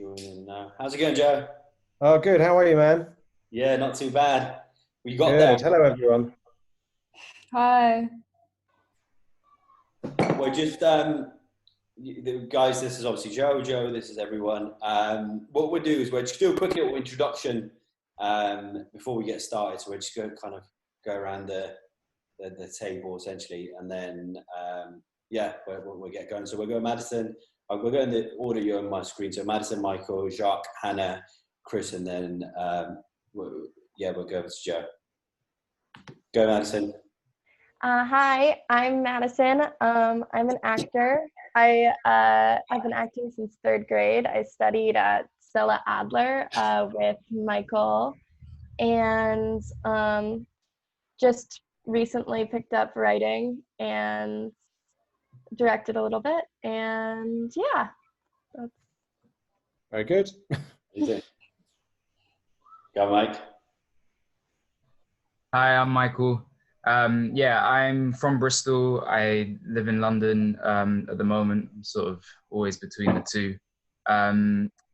Joining now. How's it going, Joe? Oh, good. How are you, man? Yeah, not too bad. We got there. Good. Hello, everyone. Hi. We're just guys. This is obviously Joe. Joe, this is everyone. What we'll do is we'll just do a quick little introduction before we get started. So we're just going to kind of go around the table essentially, and then yeah, we'll get going. So we'll go Madison. We'll go in the order you're on my screen. So Madison, Michael, Jacques, Hanna, Chris, and then we'll go over to Joe. Go, Madison. Hi, I'm Madison. I'm an actor. I've been acting since third grade. I studied at Stella Adler with Michael, and just recently picked up writing and directed a little bit. And yeah, that's Very good. Go, Mike. Hi, I'm Michael. Yeah, I'm from Bristol. I live in London at the moment. I'm sort of always between the two.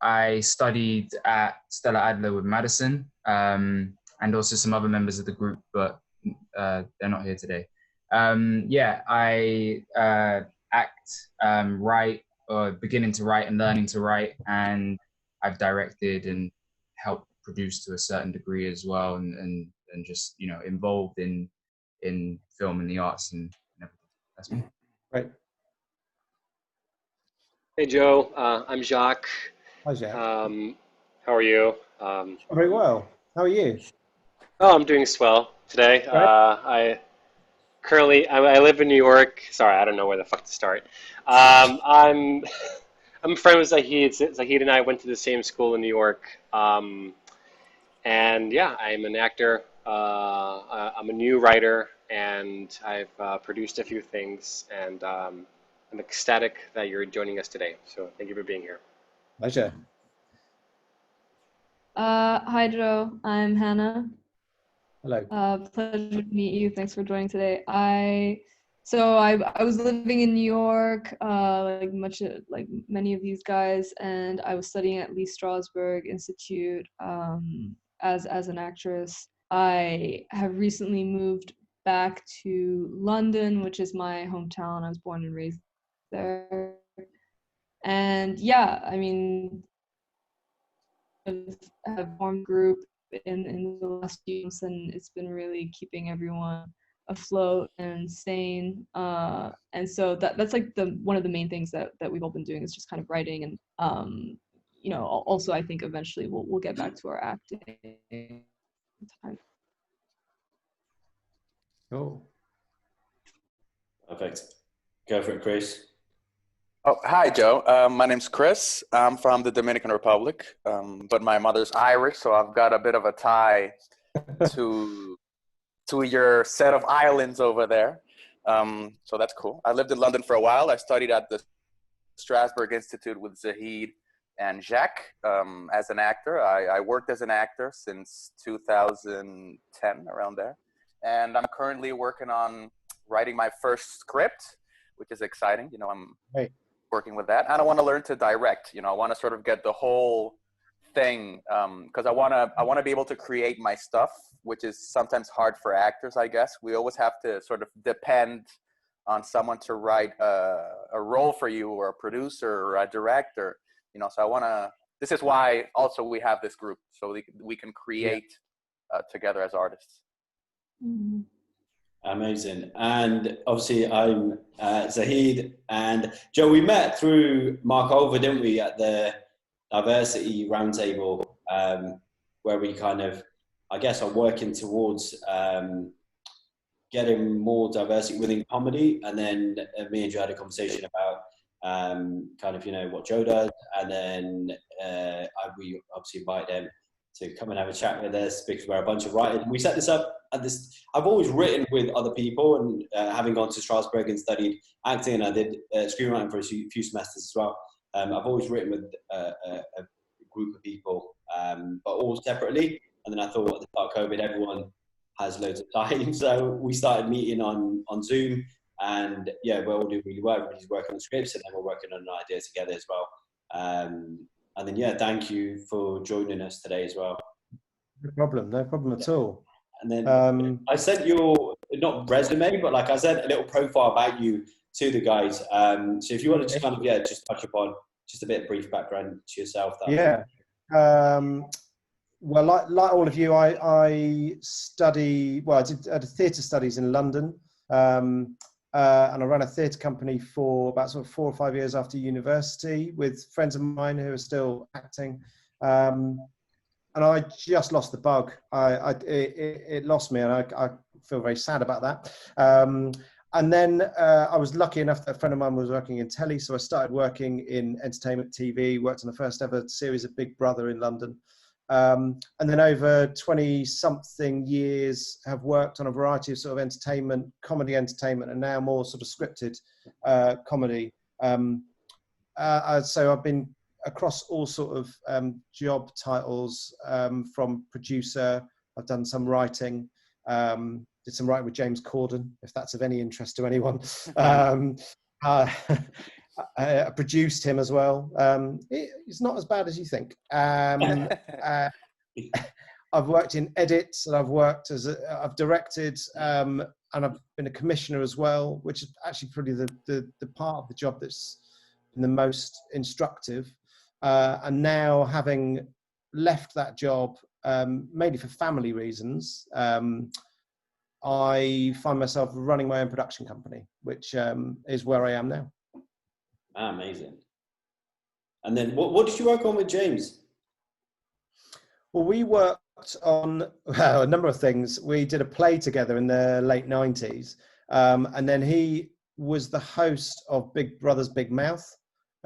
I studied at Stella Adler with Madison and also some other members of the group, but they're not here today. Yeah, I act, write, or beginning to write and learning to write, and I've directed and helped produce to a certain degree as well, and just, you know, involved in film and the arts and everything. That's me. Right. Hey Joe, I'm Jacques. Hi, Jack. How are you? Very well. How are you? Oh, I'm doing swell today. Right. I live in New York. Sorry, I don't know where the fuck to start. I'm a friend with Zaheed. Zaheed and I went to the same school in New York. And yeah, I'm an actor. I'm a new writer, and I've produced a few things, and I'm ecstatic that you're joining us today. So thank you for being here. Pleasure. hi Joe. I'm Hanna. Hello. Pleasure to meet you. Thanks for joining today. I was living in New York, like many of these guys, and I was studying at Lee Strasberg Institute as an actress. I have recently moved back to London, which is my hometown. I was born and raised there. And yeah, I mean, have formed a group in the last few months, and it's been really keeping everyone afloat and sane. And so that's like one of the main things that we've all been doing is just kind of writing, and you know, also I think eventually we'll get back to our acting time. Cool. Perfect. Go for it, Chris. Oh, hi, Joe. My name's Chris. I'm from the Dominican Republic, but my mother's Irish, so I've got a bit of a tie to your set of islands over there. So that's cool. I lived in London for a while. I studied at the Strasberg Institute with Zaheed and Jacques as an actor. I worked as an actor since 2010, around there. And I'm currently working on writing my first script, which is exciting. You know, I'm working with that. And I want to learn to direct. You know, I want to sort of get the whole thing because I want to be able to create my stuff, which is sometimes hard for actors, I guess. We always have to sort of depend on someone to write a role for you, or a producer or a director. You know, so I want to. This is why also we have this group, so we can create together as artists. Mm-hmm. Amazing. And obviously I'm Zaheed and Joe. We met through Mark Over, didn't we, at the Diversity Roundtable, where we kind of, I guess, are working towards getting more diversity within comedy. And then me and Joe had a conversation about kind of, you know, what Joe does. And then we obviously invited him to come and have a chat with us because we're a bunch of writers. We set this up at this. I've always written with other people, and having gone to Strasbourg and studied acting, and I did screenwriting for a few semesters as well. I've always written with a group of people, but all separately. And then I thought at the start of COVID, everyone has loads of time, so we started meeting on Zoom. And yeah, we're all doing really well. Everybody's working on scripts, and then we're working on an idea together as well. And And then, yeah, thank you for joining us today as well. No problem at all. And then I sent your, not resume, but like I sent a little profile about you to the guys. So if you want to just kind of, just touch upon just a bit of brief background to yourself. Yeah. Well, like all of you, I study, well, I did theatre studies in London. And I ran a theatre company for about sort of 4 or 5 years after university with friends of mine who are still acting. And I just lost the bug. It lost me, and I feel very sad about that. And then I was lucky enough that a friend of mine was working in telly, so I started working in entertainment TV, worked on the first ever series of Big Brother in London. And then over 20-something years have worked on a variety of sort of entertainment, comedy entertainment, and now more sort of scripted comedy. So I've been across all sort of job titles, from producer. I've done some writing, did some writing with James Corden, if that's of any interest to anyone. I produced him as well. It's not as bad as you think. I've worked in edits, and I've directed, and I've been a commissioner as well, which is actually probably the part of the job that's been the most instructive. And now, having left that job, mainly for family reasons, I find myself running my own production company, which is where I am now. Amazing. And then what did you work on with James? Well, we worked on a number of things. We did a play together in the late 90s. And then he was the host of Big Brother's Big Mouth.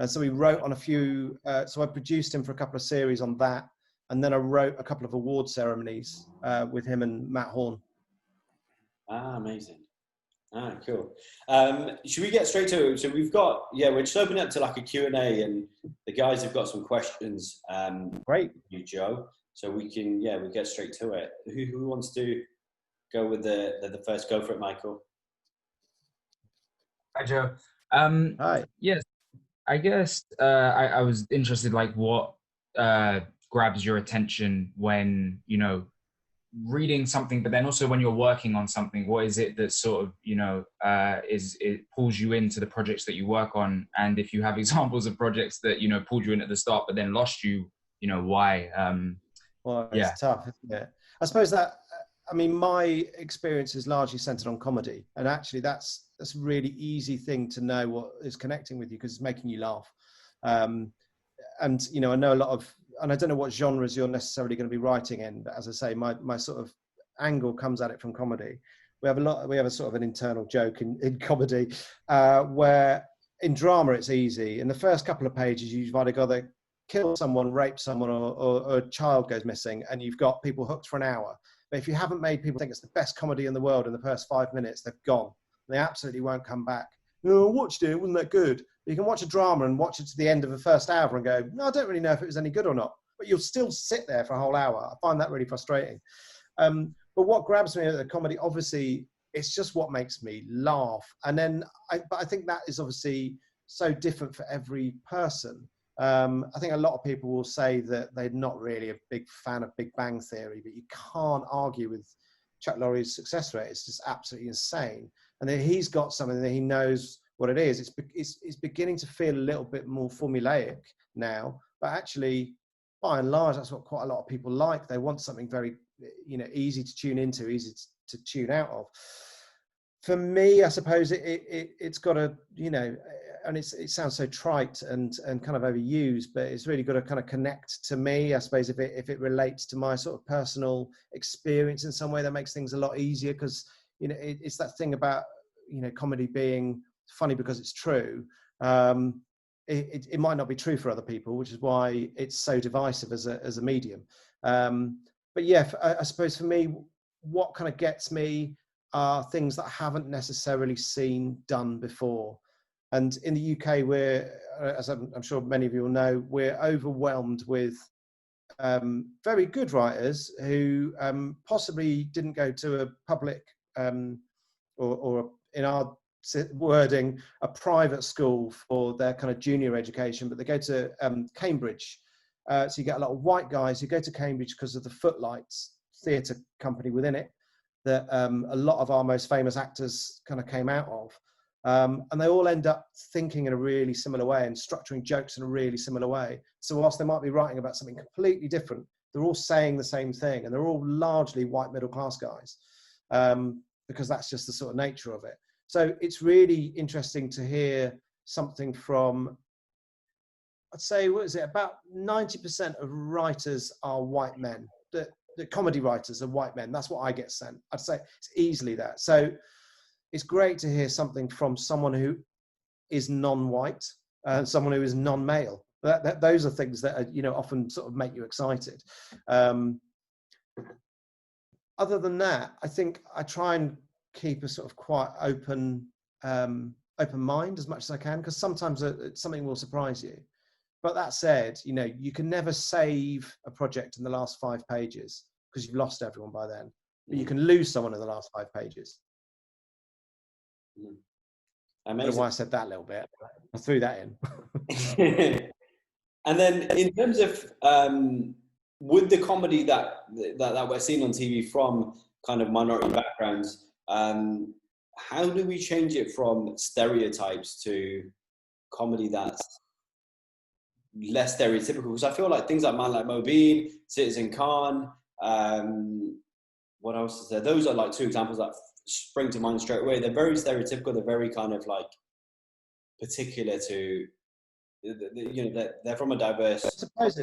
So we wrote on a few, so I produced him for a couple of series on that. And then I wrote a couple of award ceremonies with him and Matt Horn. Amazing. Cool. Should we get straight to it? So we've got, we're just opening up to like a Q&A, and the guys have got some questions. Great. You, Joe. So we can, we get straight to it. Who wants to go with the first? Go for it, Michael. Hi, Joe. Hi. Yes, I guess I was interested, like, what grabs your attention when, reading something, but then also when you're working on something. What is it that sort of, it pulls you into the projects that you work on? And if you have examples of projects that, pulled you in at the start, but then lost you, why? Well, it's tough, isn't it? I suppose that, my experience is largely centered on comedy. And actually that's a really easy thing to know what is connecting with you, because it's making you laugh. And, I know a lot of, and I don't know what genres you're necessarily going to be writing in, but as I say, my sort of angle comes at it from comedy. We have a sort of an internal joke in comedy, where in drama it's easy. In the first couple of pages, you've either got to kill someone, rape someone, or a child goes missing, and you've got people hooked for an hour. But if you haven't made people think it's the best comedy in the world in the first 5 minutes, they've gone. They absolutely won't come back. No, I watched it, it wasn't that good. You can watch a drama and watch it to the end of the first hour and go, no, I don't really know if it was any good or not. But you'll still sit there for a whole hour. I find that really frustrating. But what grabs me at the comedy, obviously, it's just what makes me laugh. And then, but I think that is obviously so different for every person. I think a lot of people will say that they're not really a big fan of Big Bang Theory, but you can't argue with Chuck Lorre's success rate. It's just absolutely insane. And then he's got something that he knows what it is. It's beginning to feel a little bit more formulaic now, but actually, by and large, that's what quite a lot of people like. They want something very, easy to tune into, easy to tune out of. For me, I suppose it's got a, and it sounds so trite and kind of overused, but it's really got to kind of connect to me. I suppose if it relates to my sort of personal experience in some way, that makes things a lot easier, because it's that thing about comedy being funny because it's true. It might not be true for other people, which is why it's so divisive as a medium. But yeah, I suppose for me, what kind of gets me are things that I haven't necessarily seen done before. And in the UK, we're, as I'm sure many of you will know, we're overwhelmed with very good writers who possibly didn't go to a public or in our wording, a private school for their kind of junior education, but they go to Cambridge So you get a lot of white guys who go to Cambridge because of the Footlights theatre company within it that a lot of our most famous actors kind of came out of. And they all end up thinking in a really similar way and structuring jokes in a really similar way. So whilst they might be writing about something completely different, they're all saying the same thing, and they're all largely white middle class guys, because that's just the sort of nature of it. So it's really interesting to hear something from, I'd say, what is it, about 90% of writers are white men. The comedy writers are white men. That's what I get sent. I'd say it's easily that. So it's great to hear something from someone who is non-white and someone who is non-male. Those are things that are, you know, often sort of make you excited. Other than that, I think I try and keep a sort of quite open mind as much as I can, because sometimes something will surprise you. But that said, you know, you can never save a project in the last 5 pages because you've lost everyone by then. But you can lose someone in the last 5 pages. I don't know why I said that a little bit. I threw that in. And then in terms of with the comedy that we're seeing on TV from kind of minority backgrounds, how do we change it from stereotypes to comedy that's less stereotypical? Because I feel like things like Man Like Mobeen, Citizen Khan, what else is there? Those are like 2 examples that spring to mind straight away. They're very stereotypical. They're very kind of like particular to, you know, they're from a diverse. I suppose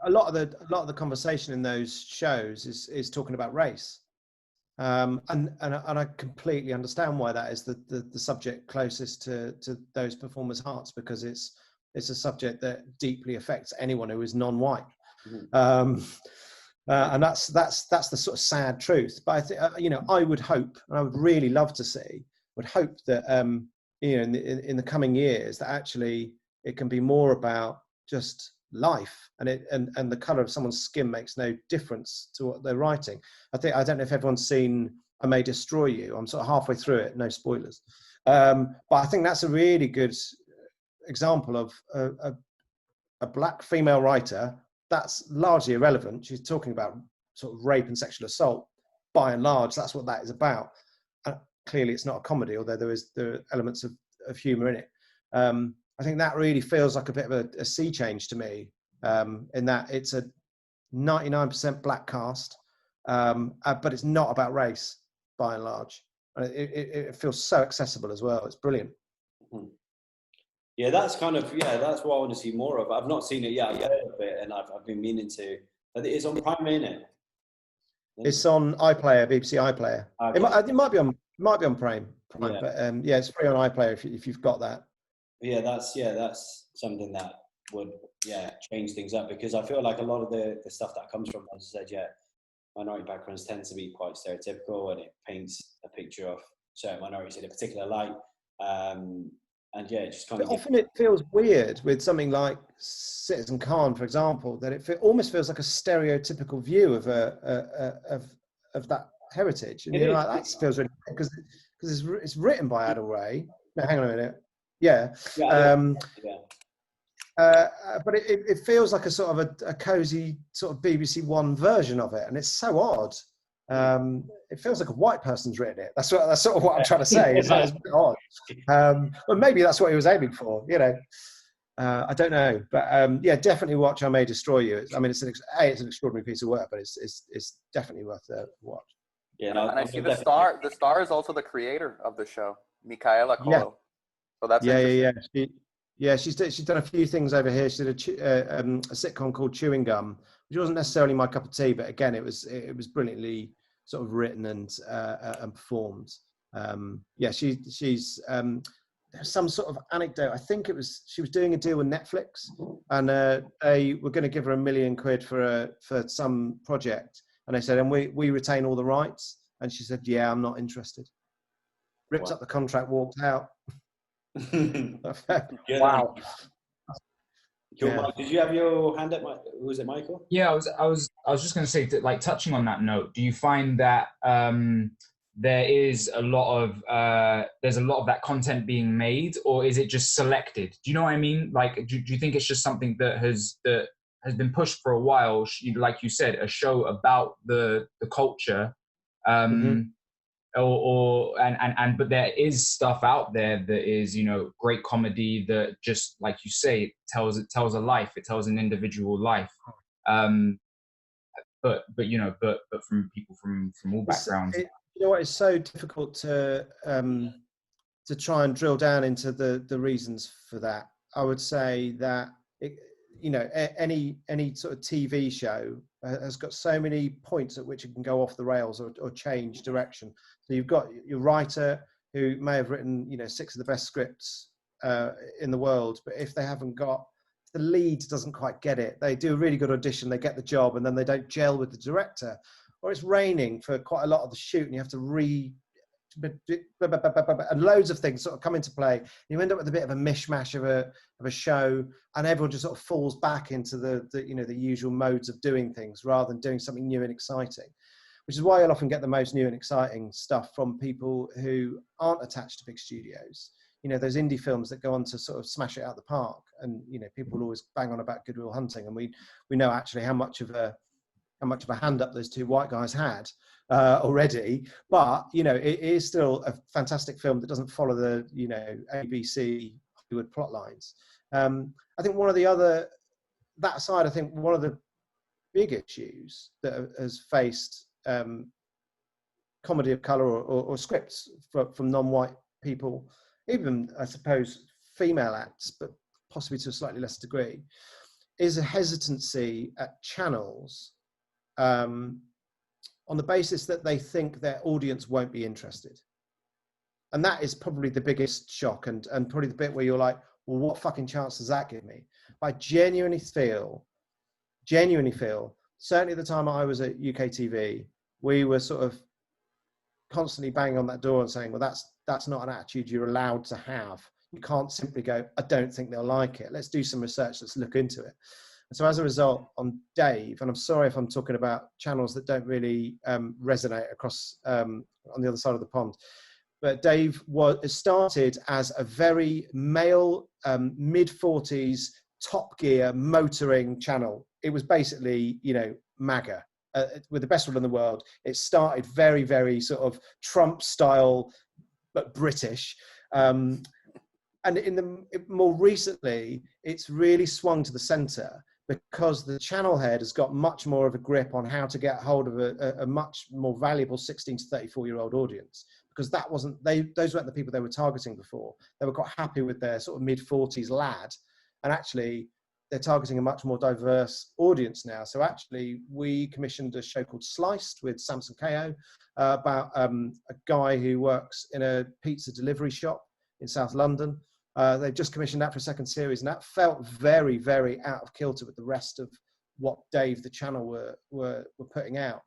a lot of the conversation in those shows is talking about race, and I completely understand why that is the subject closest to those performers' hearts, because it's a subject that deeply affects anyone who is non-white. Mm-hmm. And that's the sort of sad truth. But I think, you know, I would hope, and I would really love to see, that you know, in the coming years, that actually it can be more about just life, and the color of someone's skin makes no difference to what they're writing. I don't know if everyone's seen I May Destroy You. I'm sort of halfway through it, no spoilers. But I think that's a really good example of a black female writer. That's largely irrelevant. She's talking about sort of rape and sexual assault. By and large, that's what that is about. Clearly, it's not a comedy, although there are elements of humour in it. I think that really feels like a bit of a sea change to me, in that it's a 99% black cast, but it's not about race, by and large. And it feels so accessible as well. It's brilliant. Mm-hmm. Yeah, that's what I want to see more of. I've not seen it yet. I've heard of it, and I've been meaning to. It's on Prime, isn't it? It's on iPlayer, BBC iPlayer. Okay. It might be on Prime, yeah. But yeah, it's free on iPlayer if you've got that. Yeah, that's something that would change things up, because I feel like a lot of the stuff that comes from, as I said, minority backgrounds tend to be quite stereotypical, and it paints a picture of certain minorities in a particular light. And yeah, it just kind of. Often it feels weird with something like Citizen Khan, for example, that it almost feels like a stereotypical view of of that heritage, and you're like, that feels really, because it's written by Adil Ray. No, hang on a minute. Yeah. But it feels like a sort of a cozy sort of BBC One version of it, and it's so odd. It feels like a white person's written it. That's sort of what I'm trying to say. It's a bit odd. But maybe that's what he was aiming for. You know, I don't know. But yeah, definitely watch I May Destroy You. I mean, it's an extraordinary piece of work, but it's definitely worth a watch. Yeah, and I see the star. The star is also the creator of the show, Michaela Colo. Yeah. So that's interesting. She's done a few things over here. She did a sitcom called Chewing Gum, which wasn't necessarily my cup of tea, but again, it was brilliantly sort of written and performed. She's some sort of anecdote. I think she was doing a deal with Netflix, and they were going to give her £1 million for some project, and they said, and we retain all the rights, and she said, yeah, I'm not interested. Ripped up the contract, walked out. Wow. Did you have your hand up? Was it Michael? Yeah, I was just going to say, that, like, touching on that note, do you find that there's a lot of that content being made, or is it just selected? Do you know what I mean? Like, do you think it's just something that has has been pushed for a while. Like you said, a show about the culture, but there is stuff out there that is, you know, great comedy that, just like you say, it tells a life, it tells an individual life. But you know, but from people from all backgrounds. You know what? It's so difficult to try and drill down into the reasons for that. I would say that you know, any sort of TV show has got so many points at which it can go off the rails or change direction. So you've got your writer who may have written, you know, 6 of the best scripts in the world, but if they haven't got, the lead doesn't quite get it, they do a really good audition, they get the job, and then they don't gel with the director, or it's raining for quite a lot of the shoot and you have to and loads of things sort of come into play. You end up with a bit of a mishmash of a show, and everyone just sort of falls back into the you know, the usual modes of doing things rather than doing something new and exciting, which is why you'll often get the most new and exciting stuff from people who aren't attached to big studios. You know, those indie films that go on to sort of smash it out the park, and you know, people will always bang on about Good Will Hunting, and we know actually how much of a hand up those 2 white guys had already, but you know, it is still a fantastic film that doesn't follow the, you know, ABC Hollywood plot lines. I think one of the big issues that has faced comedy of color or scripts from non-white people, even I suppose female acts, but possibly to a slightly less degree, is a hesitancy at channels on the basis that they think their audience won't be interested. And that is probably the biggest shock, and probably the bit where you're like, well, what fucking chance does that give me? I genuinely feel, certainly at the time I was at UKTV, we were sort of constantly banging on that door and saying, well, that's not an attitude you're allowed to have. You can't simply go, I don't think they'll like it. Let's do some research, let's look into it. And so as a result, on Dave, and I'm sorry if I'm talking about channels that don't really resonate across on the other side of the pond, but Dave started as a very male, mid-40s, Top Gear motoring channel. It was basically, you know, MAGA, with the best one in the world. It started very, very sort of Trump style, but British. And more recently, it's really swung to the center, because the channel head has got much more of a grip on how to get hold of a much more valuable 16 to 34-year-old audience, because those weren't the people they were targeting before. They were quite happy with their sort of mid-40s lad, and actually they're targeting a much more diverse audience now. So actually we commissioned a show called Sliced with Samson Kao about a guy who works in a pizza delivery shop in South London. They've just commissioned that for a second series, and that felt very, very out of kilter with the rest of what Dave, the channel, were putting out.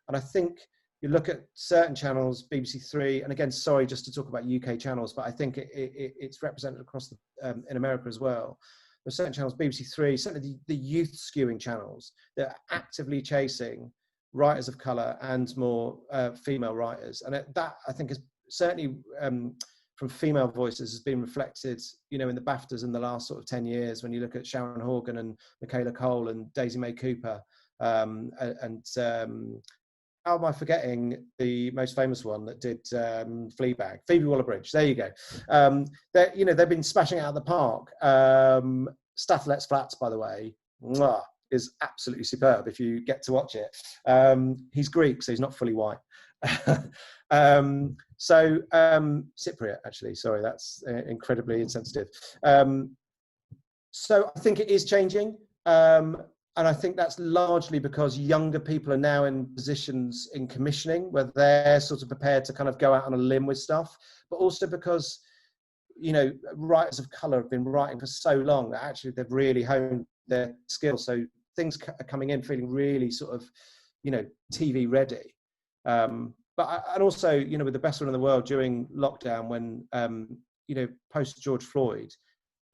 And I think you look at certain channels, BBC Three, and again, sorry, just to talk about UK channels, but I think it's represented across in America as well. There's certain channels, BBC Three, certainly the youth skewing channels, that are actively chasing writers of colour and more female writers. And that, I think, is certainly from female voices has been reflected, you know, in the BAFTAs in the last sort of 10 years, when you look at Sharon Horgan and Michaela Cole and Daisy May Cooper, and how am I forgetting the most famous one that did Fleabag? Phoebe Waller-Bridge. There you go. You know, they've been smashing it out of the park. Stath Lets Flats, by the way, is absolutely superb if you get to watch it. He's Greek, so he's not fully white. Cypriot, actually, sorry, that's incredibly insensitive. So I think it is changing, and I think that's largely because younger people are now in positions in commissioning where they're sort of prepared to kind of go out on a limb with stuff, but also because, you know, writers of colour have been writing for so long that actually they've really honed their skills, so things are coming in feeling really sort of, you know, TV ready. And also, you know, with the best one in the world during lockdown, when, you know, post George Floyd,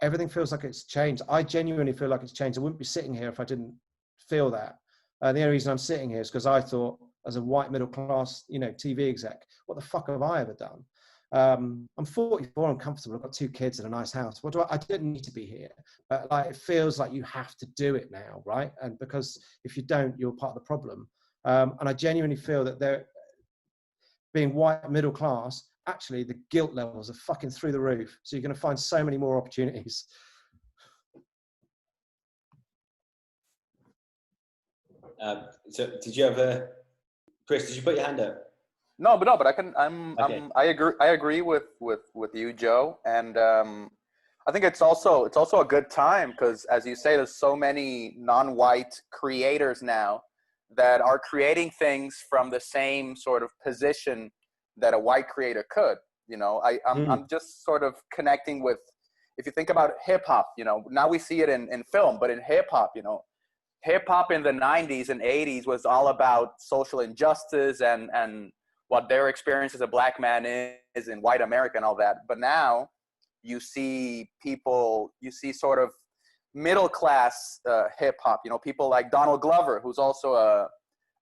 everything feels like it's changed. I genuinely feel like it's changed. I wouldn't be sitting here if I didn't feel that. The only reason I'm sitting here is because I thought, as a white middle class, you know, TV exec, what the fuck have I ever done? I'm 44, I'm comfortable, I've got 2 kids and a nice house. I didn't need to be here, but like, it feels like you have to do it now, right? And because if you don't, you're part of the problem. And I genuinely feel that they're being white middle class, actually the guilt levels are fucking through the roof. So you're going to find so many more opportunities. So did you have Chris, did you put your hand up? No, but Okay. I agree with you, Joe, and I think it's also a good time because, as you say, there's so many non-white creators now that are creating things from the same sort of position that a white creator could. You know, I'm just sort of connecting with, if you think about hip hop, you know, now we see it in film, but in hip hop, you know, hip hop in the 90s and 80s was all about social injustice and what their experience as a black man is in white America and all that. But now you see sort of middle class hip hop, you know, people like Donald Glover, who's also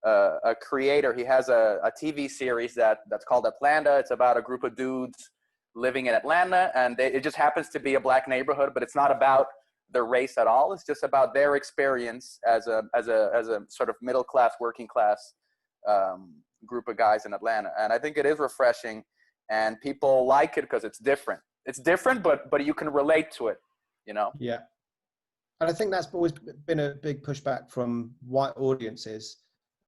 a creator. He has a TV series that's called Atlanta. It's about a group of dudes living in Atlanta, and it just happens to be a black neighborhood, but it's not about their race at all. It's just about their experience as a sort of middle class, working class group of guys in Atlanta. And I think it is refreshing, and people like it because it's different. It's different, but you can relate to it, you know? Yeah. And I think that's always been a big pushback from white audiences,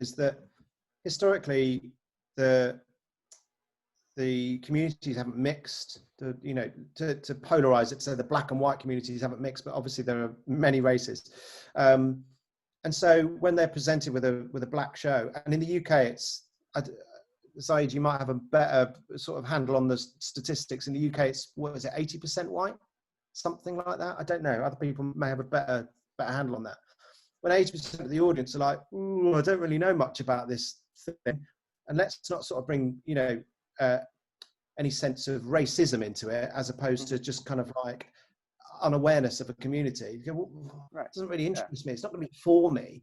is that historically the communities haven't mixed, to polarize it. So the black and white communities haven't mixed, but obviously there are many races. And so when they're presented with a black show, and in the UK, Zaheed, you might have a better sort of handle on the statistics. In the UK, it's, 80% white? Something like that. I don't know. Other people may have a better handle on that. When 80% of the audience are like, "Ooh, I don't really know much about this thing," and let's not sort of bring, any sense of racism into it, as opposed to just kind of like unawareness of a community. You go, well, it doesn't really interest me. It's not going to be for me.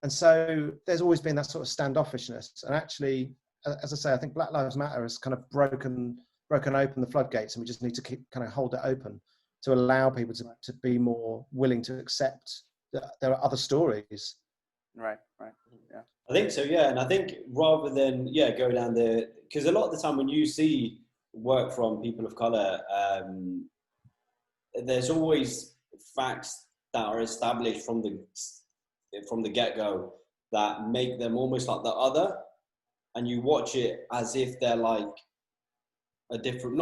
And so there's always been that sort of standoffishness. And actually, as I say, I think Black Lives Matter has kind of broken open the floodgates, and we just need to keep kind of hold it open to allow people to be more willing to accept that there are other stories. Right. Yeah. I think so, yeah. And I think rather than, go down because a lot of the time when you see work from people of color, there's always facts that are established from the get-go that make them almost like the other, and you watch it as if they're like a different,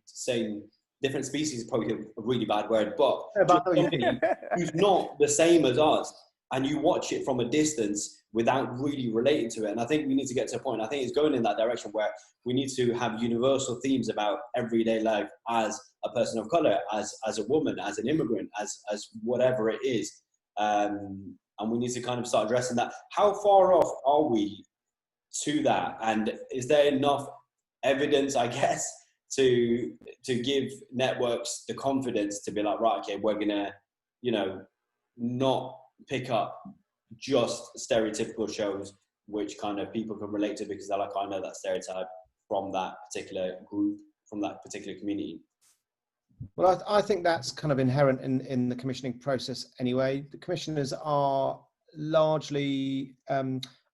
saying different species is probably a really bad word, but who's not the same as us, and you watch it from a distance without really relating to it. And I think we need to get to a point, I think it's going in that direction, where we need to have universal themes about everyday life as a person of color, as a woman, as an immigrant, as whatever it is. And we need to kind of start addressing that. How far off are we to that? And is there enough evidence, I guess, to give networks the confidence to be like, right, okay, we're gonna, not pick up just stereotypical shows which kind of people can relate to, because they're like, I know that stereotype from that particular group, from that particular community? Well, I think that's kind of inherent in the commissioning process anyway. The commissioners are largely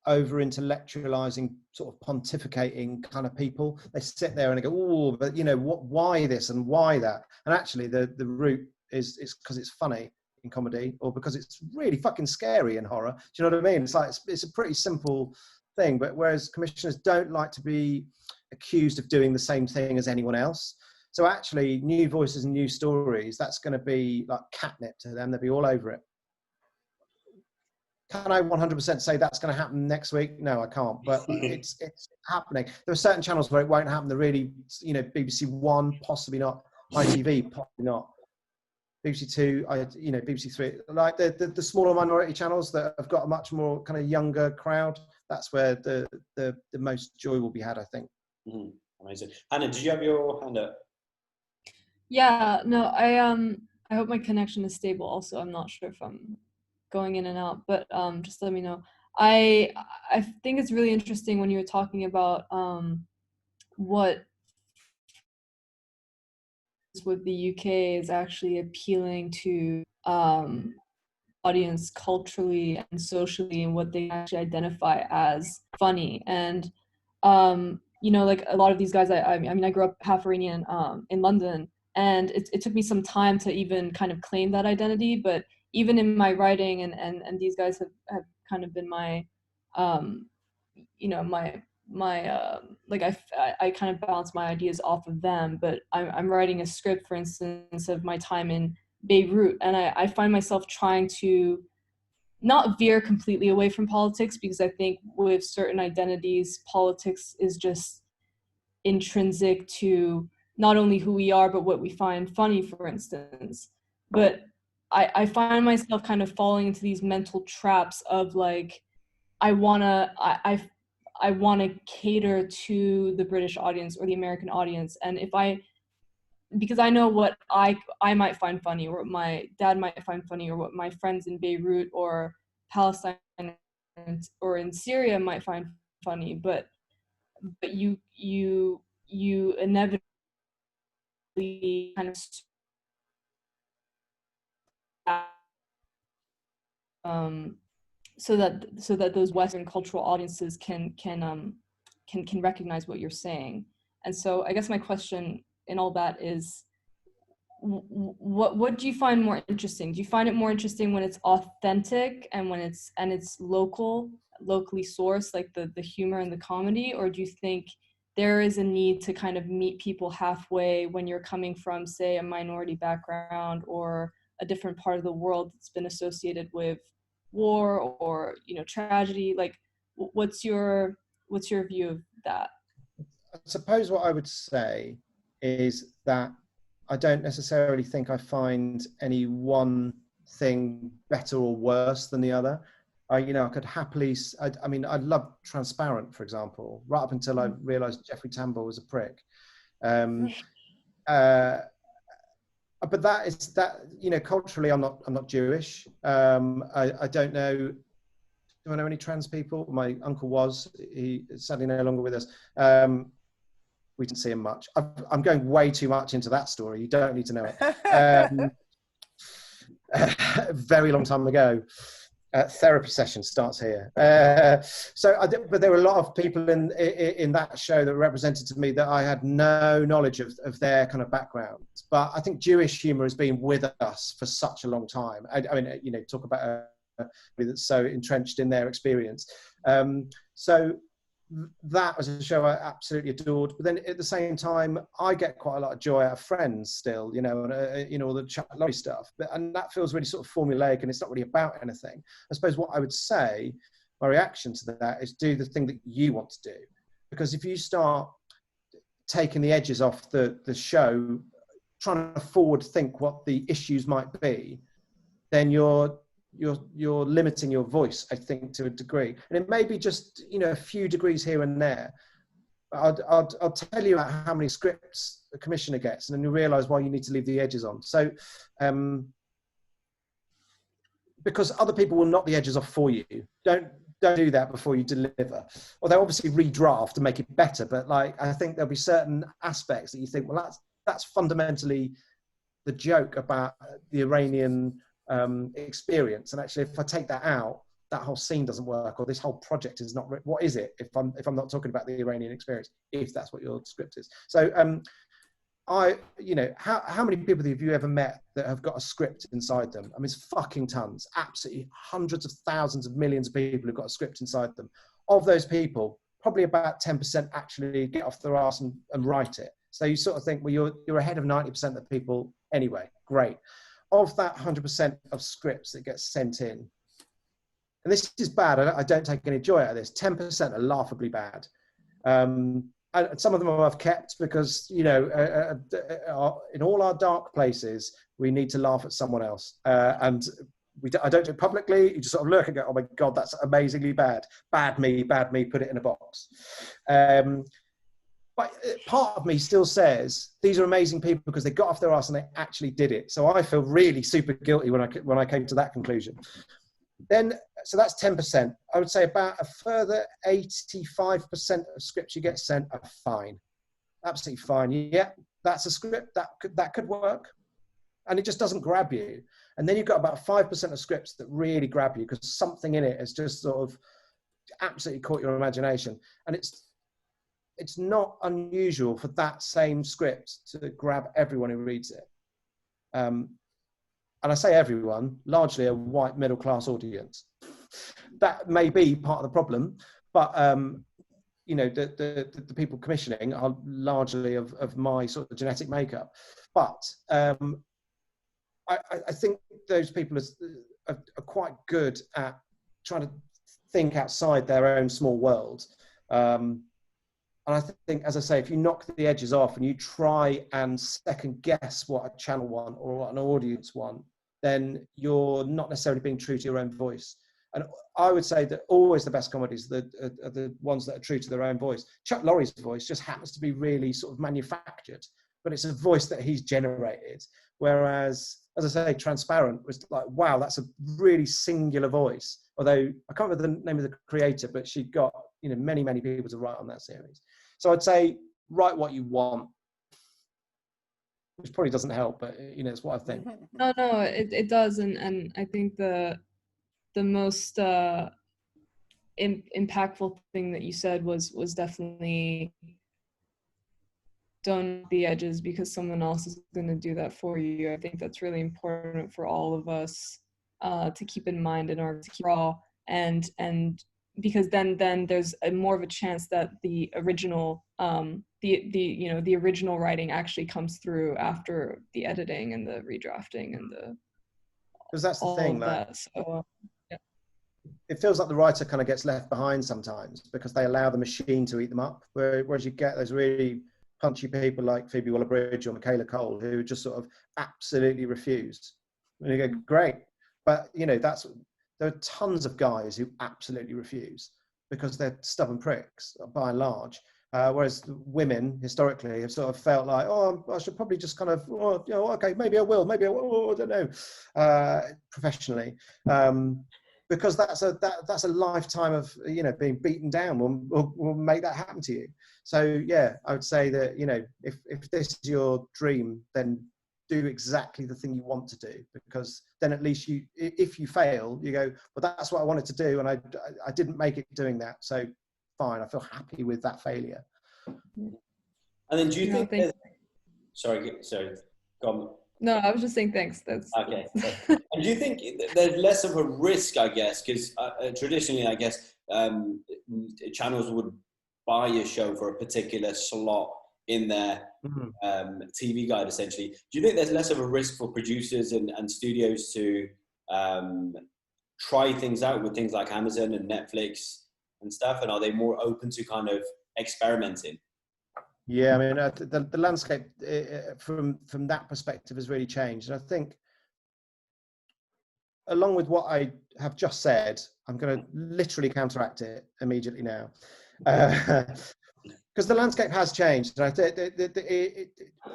over intellectualizing, sort of pontificating kind of people. They sit there and they go, "Oh, but why this and why that?" And actually, the root is because it's funny in comedy, or because it's really fucking scary in horror. Do you know what I mean? It's like it's a pretty simple thing. But whereas commissioners don't like to be accused of doing the same thing as anyone else. So actually, new voices and new stories, that's going to be like catnip to them. They'll be all over it. Can I 100% say that's going to happen next week? No, I can't. But it's happening. There are certain channels where it won't happen. They're really, BBC One, possibly not. ITV, possibly not. BBC Two, BBC Three. Like the smaller minority channels that have got a much more kind of younger crowd. That's where the most joy will be had, I think. Mm-hmm. Amazing. Hanna, did you have your hand up? Yeah, no, I hope my connection is stable. Also, I'm not sure if I'm going in and out, but just let me know. I think it's really interesting when you were talking about what with the UK is actually appealing to audience culturally and socially, and what they actually identify as funny. And you know, like a lot of these guys, I mean, I grew up half Iranian in London, and it took me some time to even kind of claim that identity. But even in my writing, and these guys have kind of been my you know, my like I kind of bounce my ideas off of them. But I'm writing a script, for instance, of my time in Beirut, and I find myself trying to not veer completely away from politics, because I think with certain identities, politics is just intrinsic to not only who we are, but what we find funny, for instance. But I find myself kind of falling into these mental traps of like, I wanna cater to the British audience or the American audience. And because I know what I might find funny, or what my dad might find funny, or what my friends in Beirut or Palestine or in Syria might find funny, but you inevitably kind of so that those Western cultural audiences can recognize what you're saying. And so I guess my question in all that is, what do you find more interesting? Do you find it more interesting when it's authentic and when it's locally sourced, like the humor and the comedy? Or do you think there is a need to kind of meet people halfway when you're coming from, say, a minority background or a different part of the world that's been associated with war or, you know, tragedy? Like, what's your view of that? I suppose what I would say is that I don't necessarily think I find any one thing better or worse than the other. I could happily, I mean, I love Transparent, for example, right up until I realized Jeffrey Tambor was a prick. But you know, culturally, I'm not Jewish. I don't know. Do I know any trans people? My uncle was. He sadly no longer with us. We didn't see him much. I'm going way too much into that story. You don't need to know it. Very long time ago. Therapy session starts here. But there were a lot of people in that show that represented to me that I had no knowledge of their kind of backgrounds. But I think Jewish humor has been with us for such a long time. I mean, you know, talk about that's so entrenched in their experience. So that was a show I absolutely adored. But then at the same time, I get quite a lot of joy out of Friends still, you know, and you know, all the Chuck Lorre stuff. And that feels really sort of formulaic, and it's not really about anything. I suppose what I would say, my reaction to that is do the thing that you want to do. Because if you start taking the edges off the show, trying to forward think what the issues might be, then you're limiting your voice, I think, to a degree. And it may be just, you know, a few degrees here and there. I'll tell you about how many scripts a commissioner gets, and then you realize why you need to leave the edges on. So, because other people will knock the edges off for you. Don't do that before you deliver. Or they'll obviously redraft to make it better, but like, I think there'll be certain aspects that you think, well, that's fundamentally the joke about the Iranian experience, and actually if I take that out, that whole scene doesn't work, or this whole project is not. What is it if I'm not talking about the Iranian experience, if that's what your script is? So you know, how many people have you ever met that have got a script inside them? I mean, it's fucking tons, absolutely hundreds of thousands of millions of people who've got a script inside them. Of those people, probably about 10% actually get off their ass and write it. So you sort of think, well, you're ahead of 90% of people anyway. Great. Of that 100% of scripts that get sent in, and this is bad, I don't take any joy out of this, 10% are laughably bad. And some of them I've kept because, you know, in all our dark places, we need to laugh at someone else. And I don't do it publicly. You just sort of look and go, oh my God, that's amazingly bad. Bad me, put it in a box. But part of me still says these are amazing people because they got off their ass and they actually did it. So I feel really super guilty when I came to that conclusion. Then, so that's 10%. I would say about a further 85% of scripts you get sent are fine. absolutely fine. Yeah, that's a script that could work. And it just doesn't grab you. And then you've got about 5% of scripts that really grab you because something in it has just sort of absolutely caught your imagination. And it's not unusual for that same script to grab everyone who reads it. And I say everyone, largely a white middle-class audience. That may be part of the problem, but you know, the people commissioning are largely of my sort of genetic makeup. But I think those people are quite good at trying to think outside their own small world. And I think, as I say, if you knock the edges off and you try and second guess what a channel want or what an audience want, then you're not necessarily being true to your own voice. And I would say that always the best comedies are the ones that are true to their own voice. Chuck Lorre's voice just happens to be really sort of manufactured, but it's a voice that he's generated. Whereas, as I say, Transparent was like, wow, that's a really singular voice. Although I can't remember the name of the creator, but she got, you know, many, many people to write on that series. So I'd say write what you want, which probably doesn't help, but you know, it's what I think. No, it does, and I think the most impactful thing that you said was definitely don't the edges because someone else is going to do that for you. I think that's really important for all of us to keep in mind in order to keep raw and because then there's more of a chance that the original the original writing actually comes through after the editing and the redrafting and the because that's the thing, like, so yeah. It feels like the writer kind of gets left behind sometimes because they allow the machine to eat them up, whereas you get those really punchy people like Phoebe Waller-Bridge or Michaela Cole who just sort of absolutely refuse. And you go, great, but you know, there are tons of guys who absolutely refuse because they're stubborn pricks by and large. Whereas women historically have sort of felt like, oh, I should probably just kind of, oh, you know, okay, maybe I will, I don't know, professionally, because that's a lifetime of, you know, being beaten down will make that happen to you. So yeah, I would say that, you know, if this is your dream, then do exactly the thing you want to do, because then at least you, if you fail, you go, well, that's what I wanted to do, and I didn't make it doing that, so fine, I feel happy with that failure. And then do you think sorry, go on. No, I was just saying thanks. That's okay. And do you think there's less of a risk, I guess, because traditionally, I guess, channels would buy a show for a particular slot in their TV guide, essentially. Do you think there's less of a risk for producers and studios to try things out with things like Amazon and Netflix and stuff? And are they more open to kind of experimenting? Yeah, I mean, the landscape from that perspective has really changed. And I think, along with what I have just said, I'm going to literally counteract it immediately now. Because the landscape has changed. And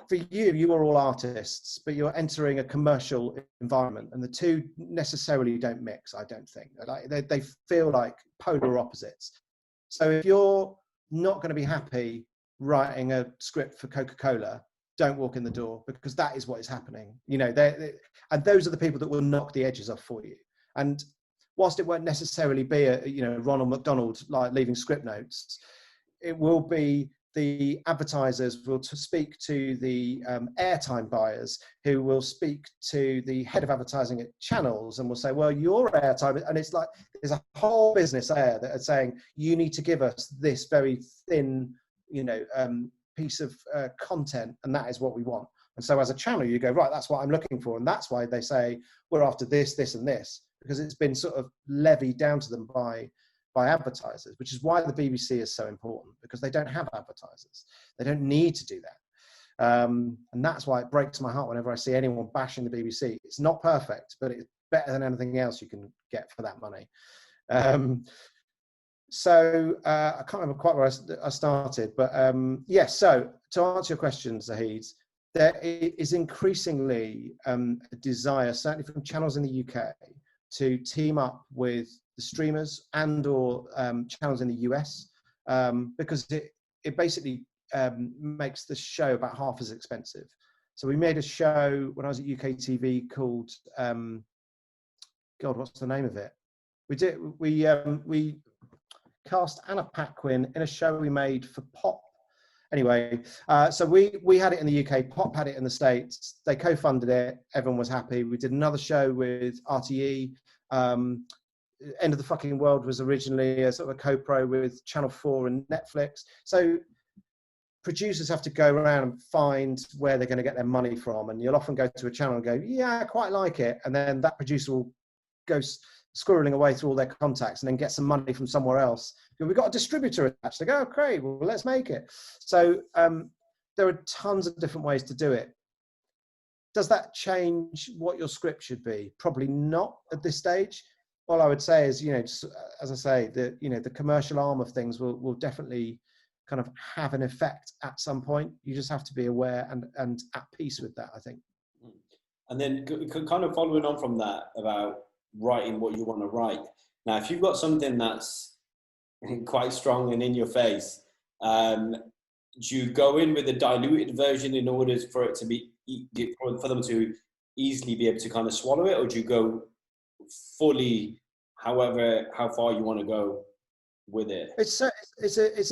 for you are all artists, but you're entering a commercial environment, and the two necessarily don't mix, I don't think. Like, they feel like polar opposites. So if you're not going to be happy writing a script for Coca-Cola, don't walk in the door, because that is what is happening. You know, and those are the people that will knock the edges off for you. And whilst it won't necessarily be Ronald McDonald like leaving script notes, it will be the advertisers will speak to the airtime buyers, who will speak to the head of advertising at channels and will say, well, your airtime, and it's like there's a whole business there that are saying, you need to give us this very thin, piece of content, and that is what we want. And so as a channel, you go, right, that's what I'm looking for. And that's why they say, we're after this, this, and this, because it's been sort of levied down to them by advertisers, which is why the BBC is so important, because they don't have advertisers. They don't need to do that. And that's why it breaks my heart whenever I see anyone bashing the BBC. It's not perfect, but it's better than anything else you can get for that money. So I can't remember quite where I started, but yes, so to answer your question, Zaheed, there is increasingly a desire, certainly from channels in the UK, to team up with the streamers and or channels in the US, because it basically makes the show about half as expensive. So we made a show when I was at UKTV called, God, what's the name of it? We cast Anna Paquin in a show we made for Pop. Anyway, so we had it in the UK, Pop had it in the States. They co-funded it. Everyone was happy. We did another show with RTE. End of the Fucking World was originally a sort of a co-pro with Channel 4 and Netflix. So producers have to go around and find where they're going to get their money from. And you'll often go to a channel and go, yeah, I quite like it. And then that producer will go squirreling away through all their contacts and then get some money from somewhere else. We've got a distributor attached. They go, oh, great, well, let's make it. So there are tons of different ways to do it. Does that change what your script should be? Probably not at this stage. All I would say is, just, as I say, the commercial arm of things will definitely kind of have an effect at some point. You just have to be aware and at peace with that, I think. And then kind of following on from that about writing what you want to write. Now, if you've got something that's quite strong and in your face, do you go in with a diluted version in order for it to be, for them to easily be able to kind of swallow it, or do you go fully how far you want to go with it? It's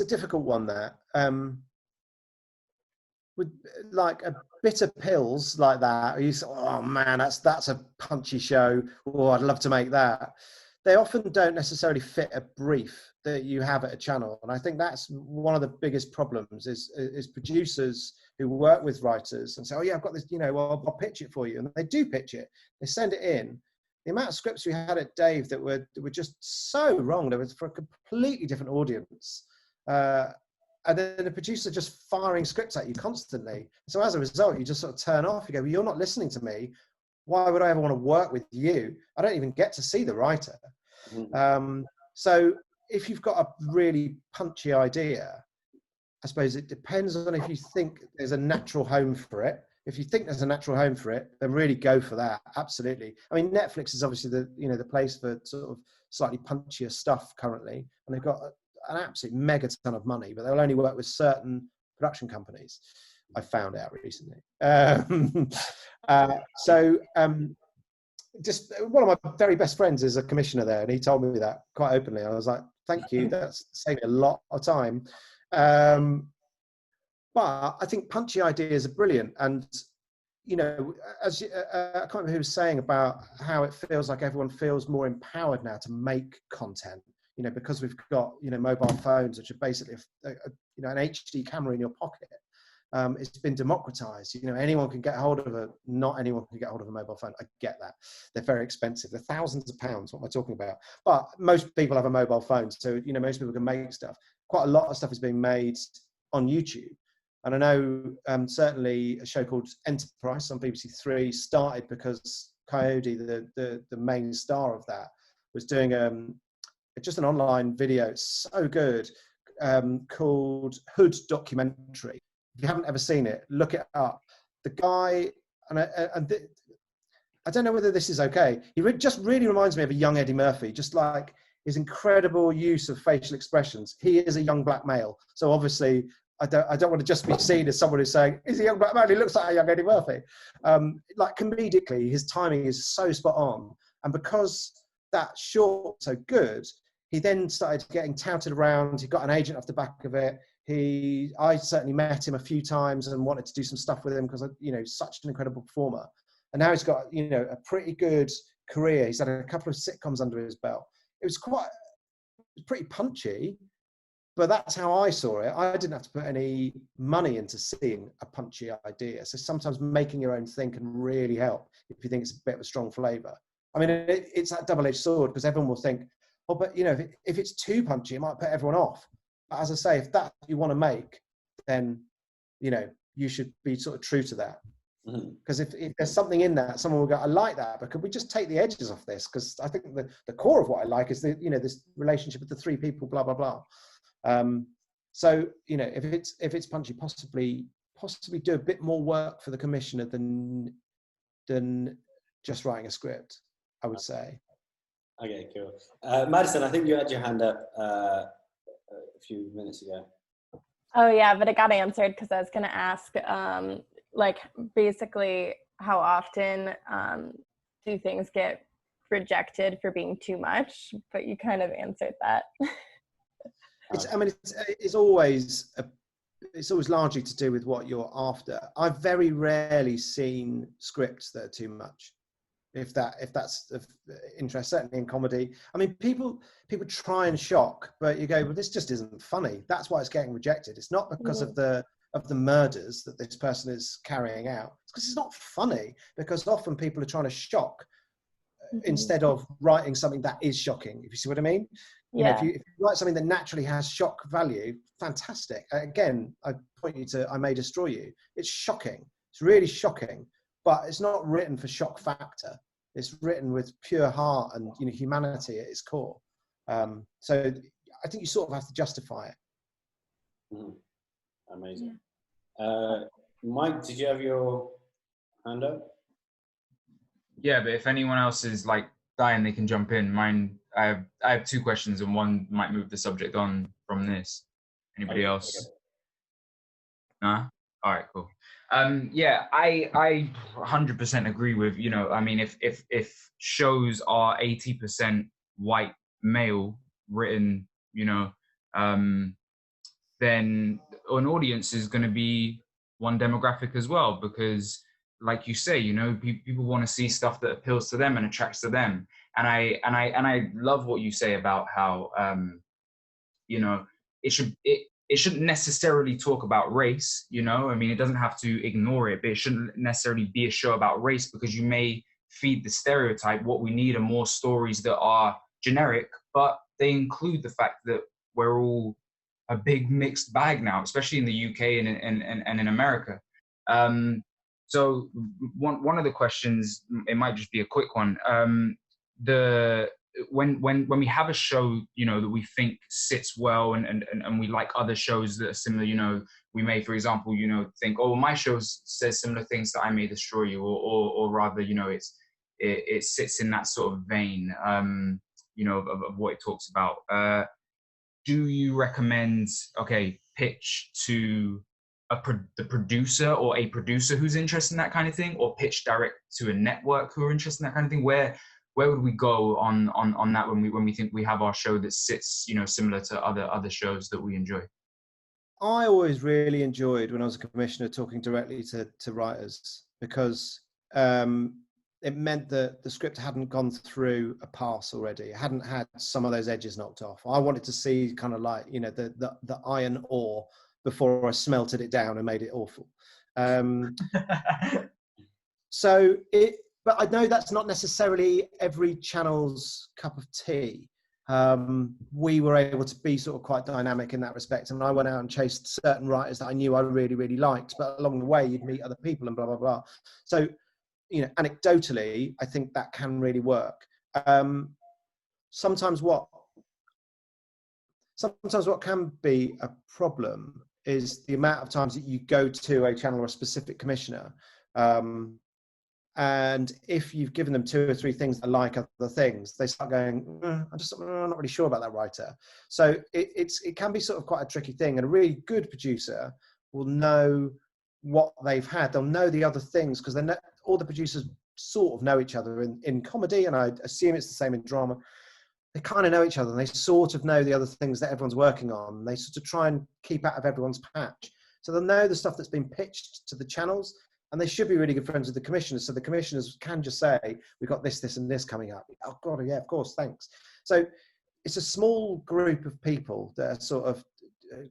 a difficult one, that with like a bitter pills like that, you say, oh man, that's a punchy show, or I'd love to make that. They often don't necessarily fit a brief that you have at a channel, and I think that's one of the biggest problems is producers who work with writers and say, oh yeah, I've got this, I'll pitch it for you, and they do pitch it, they send it in. The amount of scripts we had at Dave that were just so wrong, they were for a completely different audience, and then the producer just firing scripts at you constantly. So as a result, you just sort of turn off. You go, well, you're not listening to me. Why would I ever want to work with you? I don't even get to see the writer. So if you've got a really punchy idea, I suppose it depends on if you think there's a natural home for it. If you think there's a natural home for it, then really go for that. Absolutely. I mean, Netflix is obviously the place for sort of slightly punchier stuff currently, and they've got an absolute mega ton of money, but they'll only work with certain production companies. I found out recently. Just one of my very best friends is a commissioner there, and he told me that quite openly. I was like, thank you, that's saved a lot of time. But I think punchy ideas are brilliant. And, as I can't remember who was saying about how it feels like everyone feels more empowered now to make content, because we've got, mobile phones, which are basically, an HD camera in your pocket. It's been democratized. Anyone can get hold of not anyone can get hold of a mobile phone. I get that. They're very expensive. They're thousands of pounds. What am I talking about? But most people have a mobile phone. So, most people can make stuff. Quite a lot of stuff is being made on YouTube. And I know certainly a show called Enterprise on BBC Three started because Coyote, the main star of that, was doing just an online video. It's so good, called Hood Documentary. If you haven't ever seen it, look it up. The guy, I don't know whether this is okay. He just really reminds me of a young Eddie Murphy, just like his incredible use of facial expressions. He is a young black male. So obviously, I don't want to just be seen as someone who's saying, he's a young black man, he looks like a young Eddie Murphy. Like comedically, his timing is so spot on. And because that short was so good, he then started getting touted around. He got an agent off the back of it. I certainly met him a few times and wanted to do some stuff with him because, such an incredible performer. And now he's got, a pretty good career. He's had a couple of sitcoms under his belt. It was pretty punchy, but that's how I saw it. I didn't have to put any money into seeing a punchy idea. So sometimes making your own thing can really help if you think it's a bit of a strong flavor. I mean, it's that double-edged sword because everyone will think, oh, but if it's too punchy, it might put everyone off. But as I say, if that's what you want to make, then, you should be sort of true to that. Because if there's something in that, someone will go, I like that, but could we just take the edges off this? Because I think the core of what I like is this relationship with the three people, blah, blah, blah. So, if it's punchy, possibly do a bit more work for the commissioner than just writing a script, I would say. Okay, cool. Madison, I think you had your hand up a few minutes ago. Oh yeah, but it got answered because I was going to ask, like, basically, how often do things get rejected for being too much? But you kind of answered that. It's always largely to do with what you're after. I've very rarely seen scripts that are too much. If that's of interest, certainly in comedy. I mean, people try and shock, but you go, well, this just isn't funny. That's why it's getting rejected. It's not because of the murders that this person is carrying out. It's because it's not funny, because often people are trying to shock instead of writing something that is shocking, if you see what I mean. You know, if you write something that naturally has shock value, fantastic. Again, I point you to I May Destroy You. It's shocking. It's really shocking. But it's not written for shock factor. It's written with pure heart and, you know, humanity at its core. So I think you sort of have to justify it. Mm-hmm. Amazing. Yeah. Mike, did you have your hand up? Yeah, but if anyone else is like dying, they can jump in. Mine, I have two questions, and one might move the subject on from this. Anybody else? Okay. Nah? All right, cool. Yeah, I 100% agree with, you know, I mean, if shows are 80% white male written, you know, then an audience is going to be one demographic as well, because like you say, you know, people want to see stuff that appeals to them and attracts to them. And I love what you say about how, you know, it shouldn't necessarily talk about race, you know? I mean, it doesn't have to ignore it, but it shouldn't necessarily be a show about race, because you may feed the stereotype. What we need are more stories that are generic, but they include the fact that we're all a big mixed bag now, especially in the UK and in America. So one of the questions, it might just be a quick one. When we have a show, you know, that we think sits well and we like other shows that are similar, you know, we may, for example, you know, think, oh, my show says similar things that I May Destroy You, or rather, you know, it sits in that sort of vein, you know, of what it talks about. Do you recommend, okay, pitch to the producer or a producer who's interested in that kind of thing, or pitch direct to a network who are interested in that kind of thing? Where would we go on that when we think we have our show that sits, you know, similar to other shows that we enjoy? I always really enjoyed, when I was a commissioner, talking directly to writers, because it meant that the script hadn't gone through a pass already. It hadn't had some of those edges knocked off. I wanted to see kind of like, you know, the iron ore before I smelted it down and made it awful. But I know that's not necessarily every channel's cup of tea. We were able to be sort of quite dynamic in that respect. And I went out and chased certain writers that I knew I really, really liked, but along the way you'd meet other people and blah, blah, blah. So, you know, anecdotally, I think that can really work. Sometimes what can be a problem is the amount of times that you go to a channel or a specific commissioner, and if you've given them 2 or 3 things that like other things, they start going, I'm not really sure about that writer. So it can be sort of quite a tricky thing. And a really good producer will know what they've had. They'll know the other things, because all the producers sort of know each other in comedy, and I assume it's the same in drama. They kind of know each other, and they sort of know the other things that everyone's working on. They sort of try and keep out of everyone's patch. So they'll know the stuff that's been pitched to the channels, and they should be really good friends with the commissioners. So the commissioners can just say, we've got this, this, and this coming up. Oh God, yeah, of course, thanks. So it's a small group of people that sort of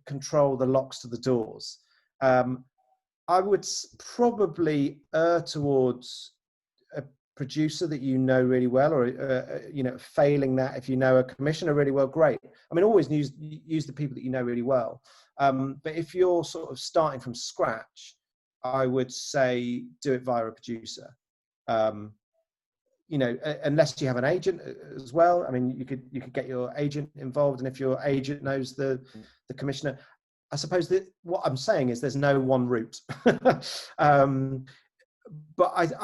control the locks to the doors. I would probably err towards a producer that you know really well, or you know, failing that, if you know a commissioner really well, great. I mean, always use the people that you know really well. But if you're sort of starting from scratch, I would say do it via a producer. You know, unless you have an agent as well. I mean, you could get your agent involved, and if your agent knows the commissioner, I suppose that what I'm saying is there's no one route. But I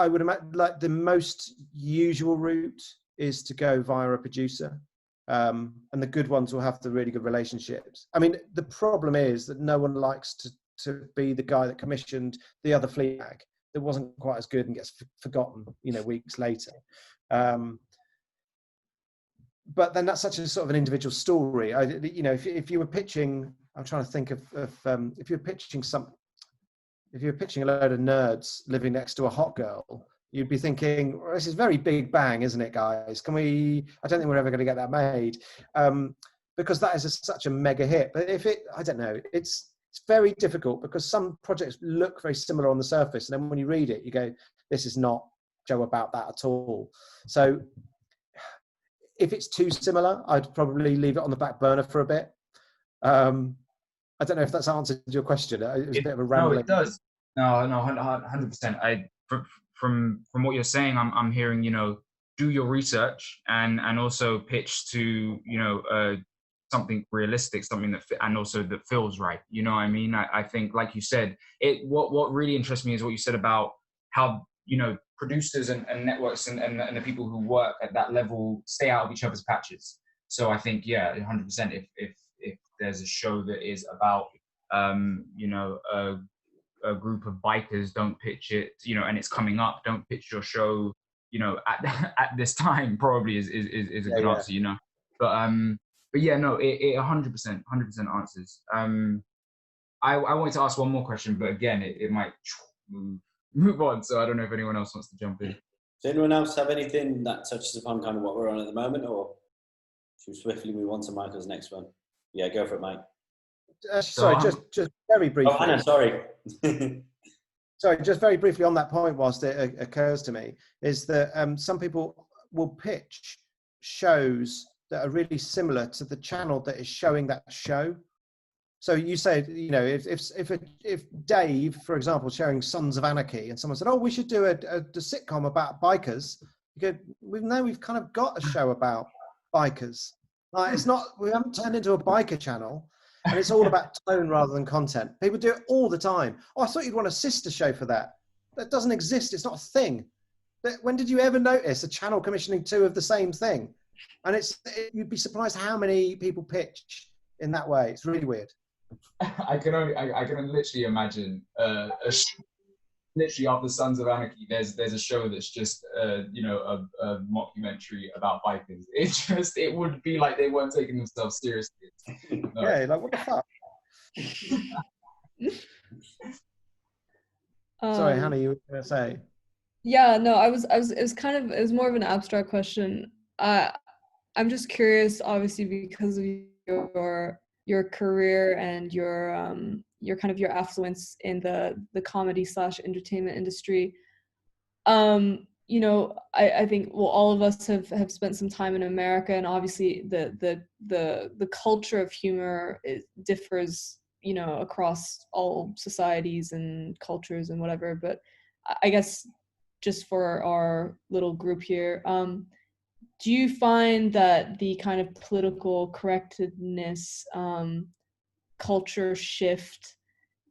would imagine, like, the most usual route is to go via a producer. And the good ones will have the really good relationships. I mean, the problem is that no one likes to be the guy that commissioned the other Fleabag that wasn't quite as good and gets forgotten, weeks later. But then that's such a sort of an individual story. If you were pitching, I'm trying to think of if you're pitching a load of nerds living next to a hot girl, you'd be thinking, well, this is very big bang, isn't it, guys? I don't think we're ever going to get that made, because that is such a mega hit. But I don't know, it's very difficult because some projects look very similar on the surface, and then when you read it, you go, this is not Joe about that at all. So if it's too similar, I'd probably leave it on the back burner for a bit. I don't know if that's answered your question. It was a bit of a rambling. No, it does. No, 100%. From what you're saying, I'm hearing, do your research and also pitch to, something realistic, something and also that feels right. You know what I mean? I think, like you said, what really interests me is what you said about how, producers and networks and the people who work at that level stay out of each other's patches. So I think, 100%, if there's a show that is about, a group of bikers, don't pitch it, and it's coming up, don't pitch your show, at this time, probably is a good answer, but yeah, no, it 100% answers. I wanted to ask one more question, but again, it might move on, so I don't know if anyone else wants to jump in. Does anyone else have anything that touches upon kind of what we're on at the moment, or should we swiftly move on to Michael's next one? Yeah, go for it, Mike. Sorry, just very briefly. Oh, Hanna, sorry. Sorry, just very briefly on that point, whilst it occurs to me, is that some people will pitch shows that are really similar to the channel that is showing that show. So you say, if Dave, for example, showing Sons of Anarchy, and someone said, "Oh, we should do a sitcom about bikers," you go, we've kind of got a show about bikers. Like, it's not, we haven't turned into a biker channel. And it's all about tone rather than content. People do it all the time. Oh, I thought you'd want a sister show for that. That doesn't exist. It's not a thing. When did you ever notice a channel commissioning two of the same thing? And you'd be surprised how many people pitch in that way. It's really weird. I can literally imagine literally after Sons of Anarchy, there's a show that's just a mockumentary about bikers. It would be like they weren't taking themselves seriously. No. Yeah, like what the fuck? Sorry, Hanna, you were going to say? Yeah, no, it was more of an abstract question. I'm just curious, obviously, because of your career and your kind of your affluence in the comedy / entertainment industry. I think, well, all of us have spent some time in America, and obviously the culture of humor differs, across all societies and cultures and whatever. But I guess just for our little group here, do you find that the kind of political correctness culture shift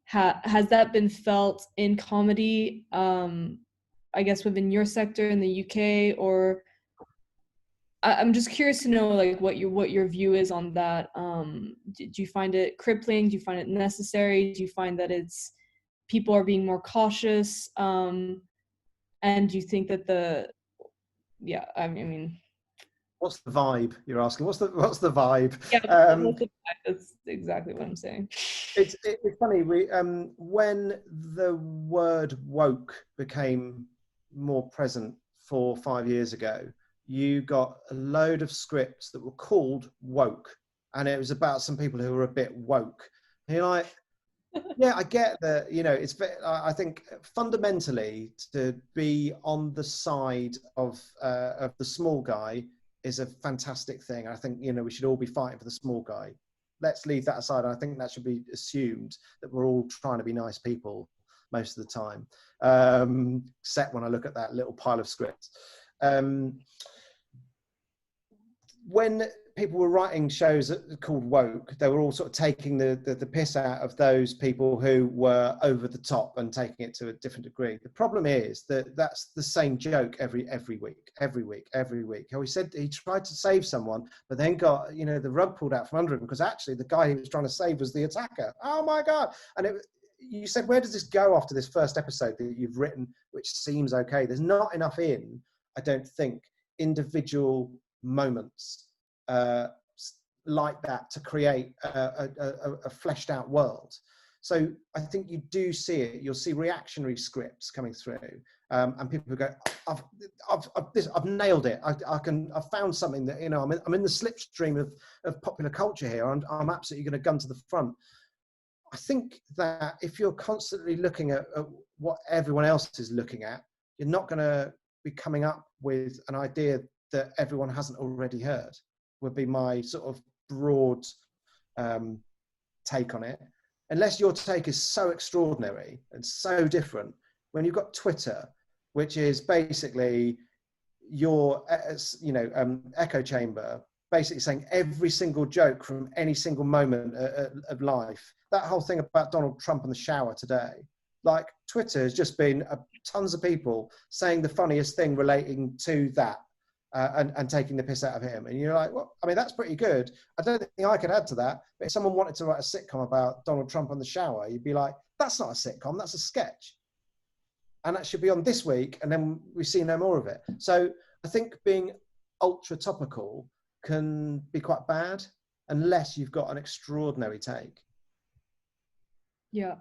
has that been felt in comedy, I guess within your sector in the UK, or I'm just curious to know like what your view is on that. Do you find it crippling? Do you find it necessary? Do you find that people are being more cautious? And do you think that what's the vibe you're asking? What's the vibe? Yeah, that's exactly what I'm saying. It's funny. When the word woke became more present 4 or 5 years ago, you got a load of scripts that were called woke, and it was about some people who were a bit woke. And you're like, yeah, I get that. I think fundamentally to be on the side of the small guy is a fantastic thing. I think, we should all be fighting for the small guy. Let's leave that aside. I think that should be assumed that we're all trying to be nice people most of the time, except when I look at that little pile of scripts. when people were writing shows called woke, they were all sort of taking the piss out of those people who were over the top and taking it to a different degree. The problem is that that's the same joke every week. How he said he tried to save someone, but then got, you know, the rug pulled out from under him because actually the guy he was trying to save was the attacker. Oh my God. And you said, where does this go after this first episode that you've written, which seems okay? There's not enough in, I don't think, individual moments like that to create a fleshed out world. So I think you do see it. You'll see reactionary scripts coming through, and people who go, I've nailed it. I've found something that, you know, I'm in the slipstream of popular culture here. I'm absolutely going to gun to the front. I think that if you're constantly looking at what everyone else is looking at, you're not going to be coming up with an idea that everyone hasn't already heard, would be my sort of broad take on it. Unless your take is so extraordinary and so different, when you've got Twitter, which is basically your, you know, echo chamber, basically saying every single joke from any single moment of life. That whole thing about Donald Trump and the shower today, like Twitter has just been tons of people saying the funniest thing relating to that and taking the piss out of him. And you're like, well, I mean, that's pretty good. I don't think I could add to that. But if someone wanted to write a sitcom about Donald Trump and the shower, you'd be like, that's not a sitcom, that's a sketch. And that should be on this week, and then we see no more of it. So I think being ultra topical can be quite bad unless you've got an extraordinary take. Yeah.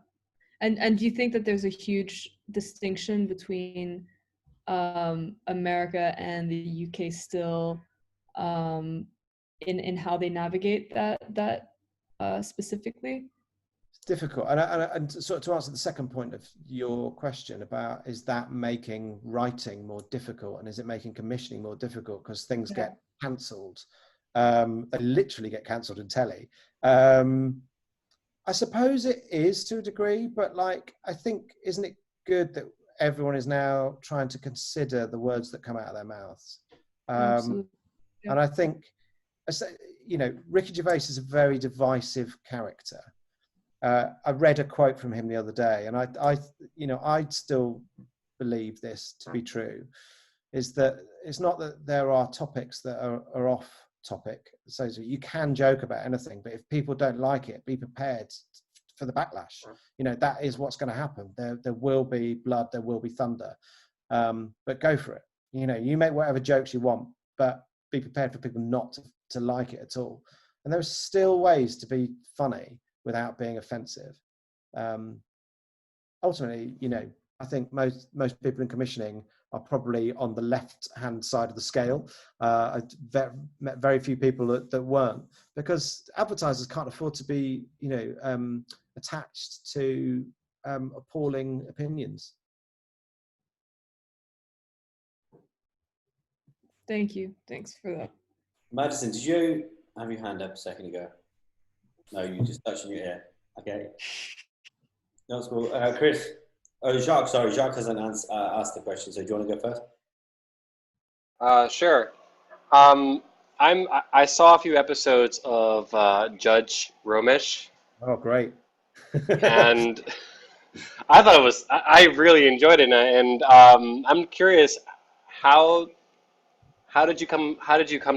And do you think that there's a huge distinction between America and the UK still in how they navigate that specifically? It's difficult. And sort of to answer the second point of your question about, is that making writing more difficult, and is it making commissioning more difficult because things get cancelled? They literally get cancelled in telly. I suppose it is to a degree, but like, I think, isn't it good that everyone is now trying to consider the words that come out of their mouths? Absolutely. Yeah. And I think, you know, Ricky Gervais is a very divisive character. I read a quote from him the other day, and I still believe this to be true, is that it's not that there are topics that are off topic. So you can joke about anything, but if people don't like it, be prepared for the backlash. You know, that is what's going to happen. There will be blood, there will be thunder, but go for it. You know, you make whatever jokes you want, but be prepared for people not to like it at all. And there's still ways to be funny without being offensive. Ultimately, you know, I think most people in commissioning are probably on the left-hand side of the scale. I met very few people that weren't, because advertisers can't afford to be, you know, attached to appalling opinions. Thank you. Thanks for that. Madison, did you have your hand up a second ago? No, you just touched your ear. Okay. That's cool. Chris. Oh, Jacques. Sorry, Jacques hasn't asked the question. So do you want to go first? Sure. I saw a few episodes of Judge Romish. Oh, great. And I thought I really enjoyed it. And I'm curious, how did you come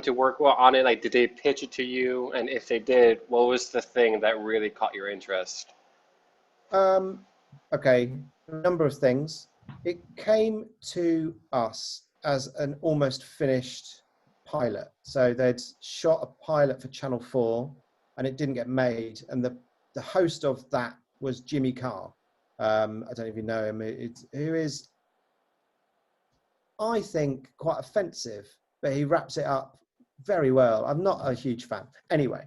to work on it? Like, did they pitch it to you? And if they did, what was the thing that really caught your interest? Okay, a number of things. It came to us as an almost finished pilot. So they'd shot a pilot for Channel 4 and it didn't get made. And the host of that was Jimmy Carr. I don't know if you know him, who is, I think, quite offensive, but he wraps it up very well. I'm not a huge fan. Anyway,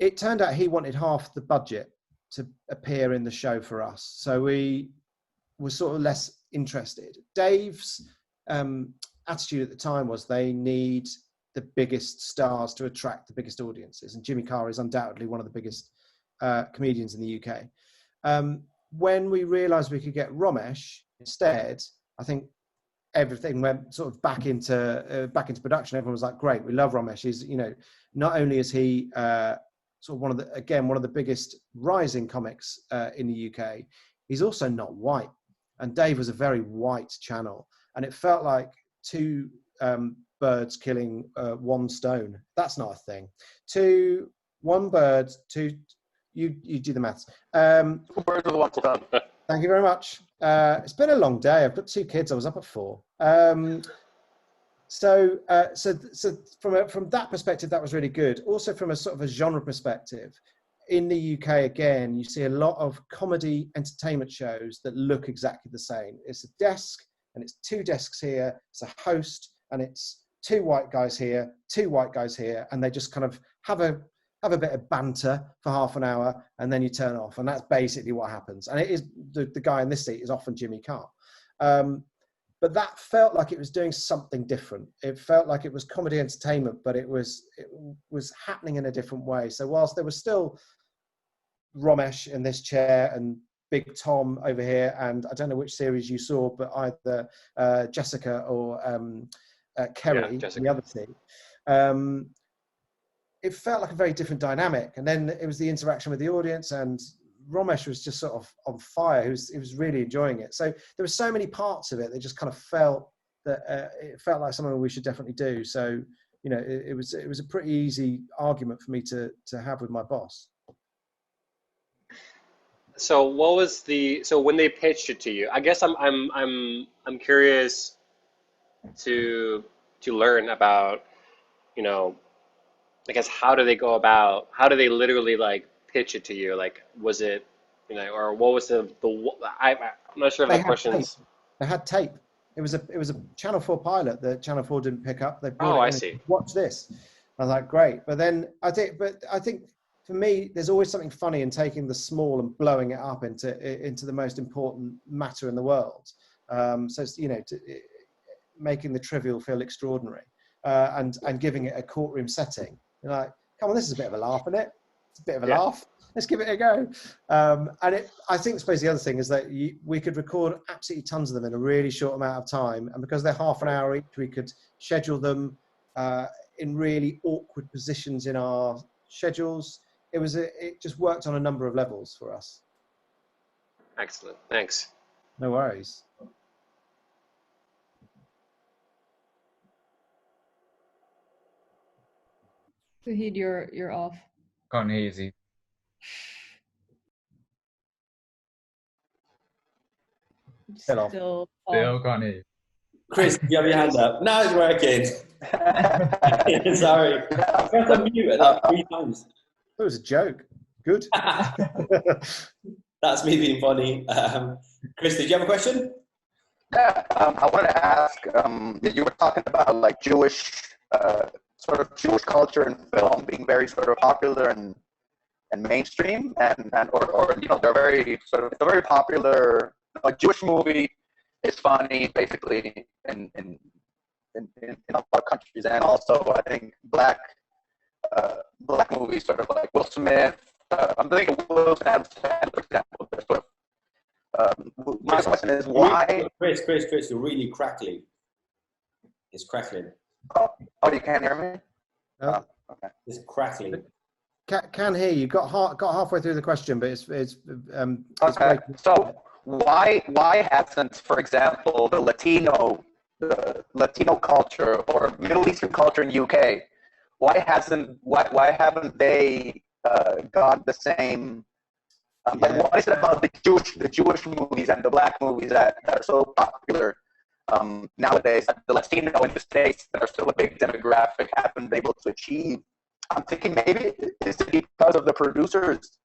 it turned out he wanted half the budget to appear in the show for us. So we were sort of less interested. Dave's attitude at the time was they need the biggest stars to attract the biggest audiences. And Jimmy Carr is undoubtedly one of the biggest comedians in the UK. When we realized we could get Romish instead, I think everything went sort of back into production. Everyone was like, great, we love Romish. He's, you know, not only is he sort of one of the biggest rising comics in the UK, he's also not white. And Dave was a very white channel, and it felt like two birds killing one stone. That's not a thing. One bird, you do the maths. Two birds with one stone. Thank you very much. It's been a long day. I've got 2 kids. I was up at 4. So from that perspective, that was really good. Also from a sort of a genre perspective, in the UK, again, you see a lot of comedy entertainment shows that look exactly the same. It's a desk, and it's 2 desks here. It's a host, and it's 2 white guys here, 2 white guys here, and they just kind of have a bit of banter for half an hour, and then you turn off. And that's basically what happens. And it is the guy in this seat is often Jimmy Carr. But that felt like it was doing something different. It felt like it was comedy entertainment, but it was happening in a different way. So whilst there was still Romish in this chair and Big Tom over here, and I don't know which series you saw, but either Jessica or Kerry, the other team, it felt like a very different dynamic. And then it was the interaction with the audience, and Romish was just sort of on fire. He was really enjoying it. So there were so many parts of it that just kind of felt that it felt like something we should definitely do. So, you know, it was a pretty easy argument for me to have with my boss. So when they pitched it to you, I guess I'm curious to learn about, you know, I guess how do they literally like pitch it to you? Like, was it, you know, or what was I'm not sure if that question's. They had tape. It was a Channel 4 pilot that Channel 4 didn't pick up. They brought I see. Watch this. I was like, great. But then I think for me, there's always something funny in taking the small and blowing it up into the most important matter in the world. So it's, you know, making the trivial feel extraordinary, and giving it a courtroom setting. You're like, come on, this is a bit of a laugh, isn't it? It's a bit of a laugh. Let's give it a go. I suppose the other thing is that we could record absolutely tons of them in a really short amount of time. And because they're half an hour each, we could schedule them in really awkward positions in our schedules. It just worked on a number of levels for us. Excellent. Thanks. No worries. Zaheed, you're off. Can't hear you, Zaheed. Still can't hear you. Chris, you have your hand up. Now it's working. Sorry. I pressed on mute like 3 times. It was a joke. Good. That's me being funny. Chris, did you have a question? Yeah, I wanted to ask, you were talking about like Jewish, sort of Jewish culture and film being very sort of popular and mainstream, or you know, they're very sort of, it's a very popular, a Jewish movie is funny basically in a lot of countries, and also I think black movies, sort of like Will Smith. I'm thinking Will Smith, for example. My question is why? Chris, you're really crackly. It's crackling. Oh, you can't hear me? No. Okay. It's crackling. Can hear you. Got halfway through the question, but it's okay. So why hasn't, for example, the Latino culture or Middle Eastern culture in UK, why haven't they got the same? Like, what is it about the Jewish movies and the black movies that are so popular nowadays? The Latino in the States that are still a big demographic haven't been able to achieve. I'm thinking maybe it's because of the producers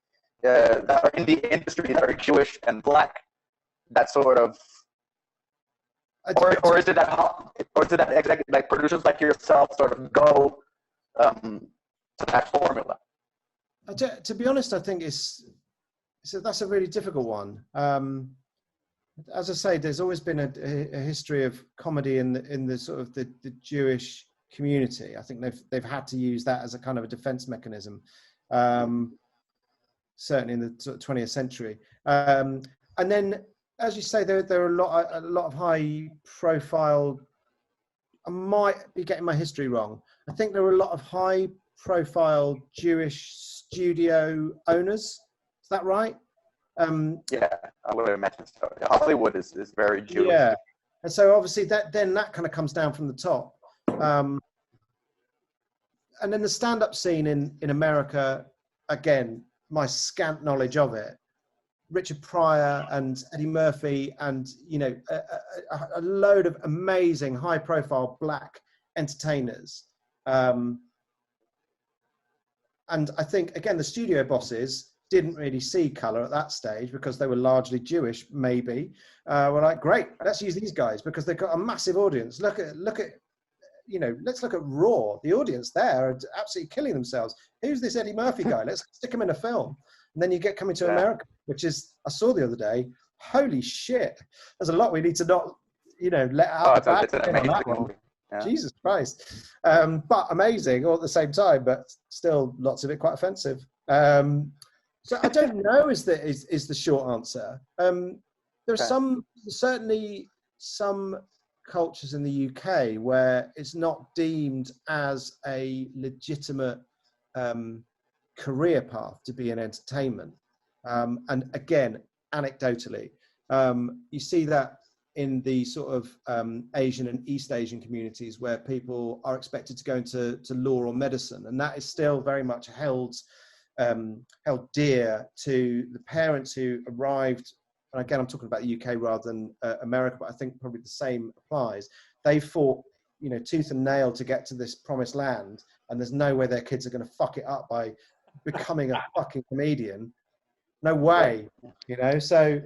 that are in the industry that are Jewish and black. That sort of, or is it that exactly like producers like yourself sort of go to that formula? To be honest, I think that's a really difficult one. As I say, there's always been a history of comedy in the sort of the Jewish community. I think they've had to use that as a kind of a defense mechanism, certainly in the sort of 20th century. And then as you say, there are a lot of high profile. I might be getting my history wrong. I think there are a lot of high profile Jewish studio owners. Is that right? Yeah, I would imagine so. Hollywood is very Jewish. Yeah, and so obviously that kind of comes down from the top. And then the stand-up scene in America, again, my scant knowledge of it, Richard Pryor and Eddie Murphy and, you know, a load of amazing high-profile black entertainers. And I think, again, the studio bosses didn't really see color at that stage because they were largely Jewish, maybe. We're like, great, let's use these guys because they've got a massive audience. Look at, you know, let's look at Raw. The audience there are absolutely killing themselves. Who's this Eddie Murphy guy? Let's stick him in a film. And then you get Coming to America, which is, I saw the other day, holy shit. There's a lot we need to not, you know, let out the back on that one. Yeah. Jesus Christ. But amazing all at the same time, but still lots of it quite offensive. So I don't know is the short answer. There's certainly some cultures in the UK where it's not deemed as a legitimate career path to be in entertainment. And again, anecdotally, you see that in the sort of Asian and East Asian communities where people are expected to go into law or medicine, and that is still very much held dear to the parents who arrived. And again, I'm talking about the UK rather than America, but I think probably the same applies. They fought, you know, tooth and nail to get to this promised land, and there's no way their kids are going to fuck it up by becoming a fucking comedian. No way, you know. So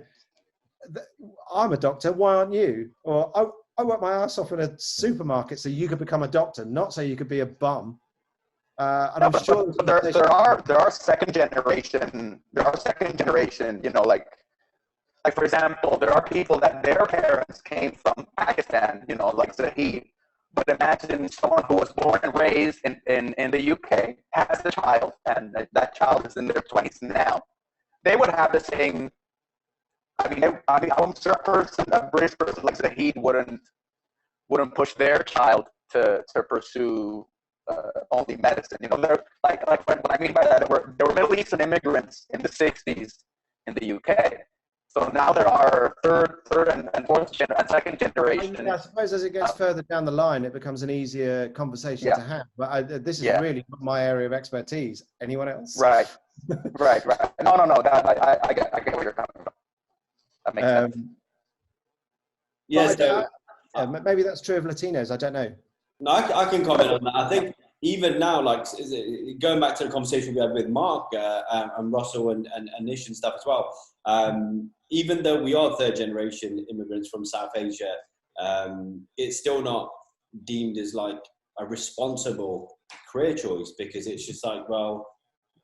I'm a doctor. Why aren't you? Or I worked my ass off in a supermarket so you could become a doctor, not so you could be a bum. And I'm sure there are second generation. There are second generation. You know, like for example, there are people that their parents came from Pakistan. You know, like Zaheed. But imagine someone who was born and raised in the UK has a child, and that child is in their 20s now. They would have the same. I mean, I'm sure a British person like Zaheed wouldn't push their child to pursue only medicine. You know, they're like what I mean by that, there were Middle Eastern immigrants in the 60s in the UK. So now there are third and fourth and second generation. I suppose as it gets further down the line, it becomes an easier conversation to have. But this is really not my area of expertise. Anyone else? Right. No. I get where you're coming from. That makes sense. Yes. Maybe that's true of Latinos. I don't know. No, I can comment on that. I think even now, like going back to the conversation we had with Mark and Russell and Nish and stuff as well. Even though we are third generation immigrants from South Asia, it's still not deemed as like a responsible career choice, because it's just like, well,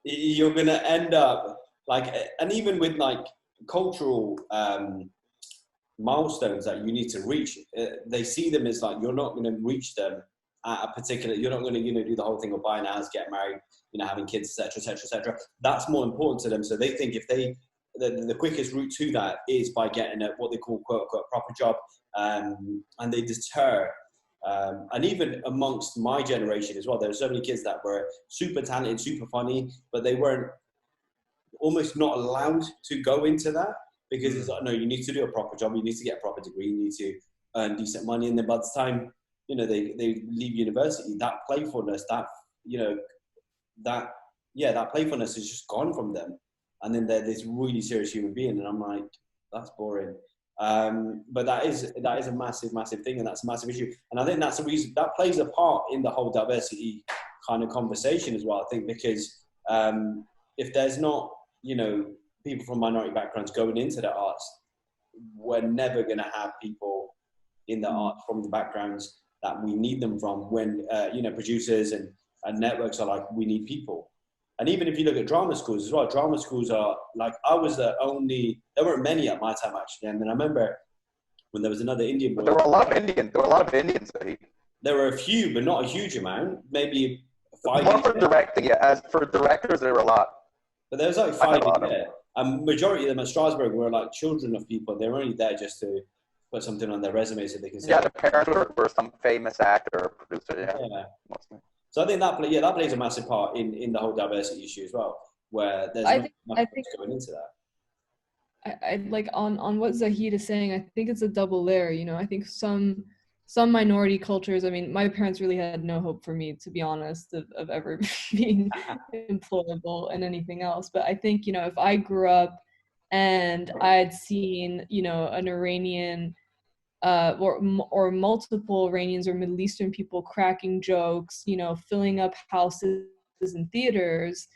you're going to end up like, and even with like cultural milestones that you need to reach, they see them as like, you're not going to reach them at a particular, you're not going to, you know, do the whole thing of buying a house, get married, you know, having kids, etc. That's more important to them. So they think if they, the quickest route to that is by getting a, what they call quote unquote proper job, and they deter. And even amongst my generation as well, there are so many kids that were super talented, super funny, but they weren't almost not allowed to go into that, because it's like, no, you need to do a proper job, you need to get a proper degree, you need to earn decent money, and then by the time, you know, they leave university, that playfulness, that, you know, that playfulness is just gone from them. And then they're this really serious human being, and I'm like, that's boring. But that is a massive thing, and that's a massive issue. And I think that's the reason that plays a part in the whole diversity kind of conversation as well. I think because if there's not, you know, people from minority backgrounds going into the arts, we're never going to have people in the arts from the backgrounds that we need them from. When you know, producers and networks are like, we need people. And even if you look at drama schools as well, drama schools are like, I was the only, there weren't many at my time actually. And then I remember when there was another Indian boy. There were a lot of Indians. There were a few, but not a huge amount. Maybe 5. More for directing, yeah. As for directors, there were a lot. But there was like 5 in there. And majority of them at Strasbourg were like children of people. They were only there just to put something on their resume so they can say. Yeah, the parents were some famous actor or producer. Yeah. Mostly. So I think that plays a massive part in the whole diversity issue as well, where there's not much going into that. I like on what Zaheed is saying. I think it's a double layer. You know, I think some minority cultures. I mean, my parents really had no hope for me, to be honest, of ever being employable in anything else. But I think, you know, if I grew up and I had seen, you know, an Iranian or multiple Iranians or Middle Eastern people cracking jokes, you know, filling up houses and theaters,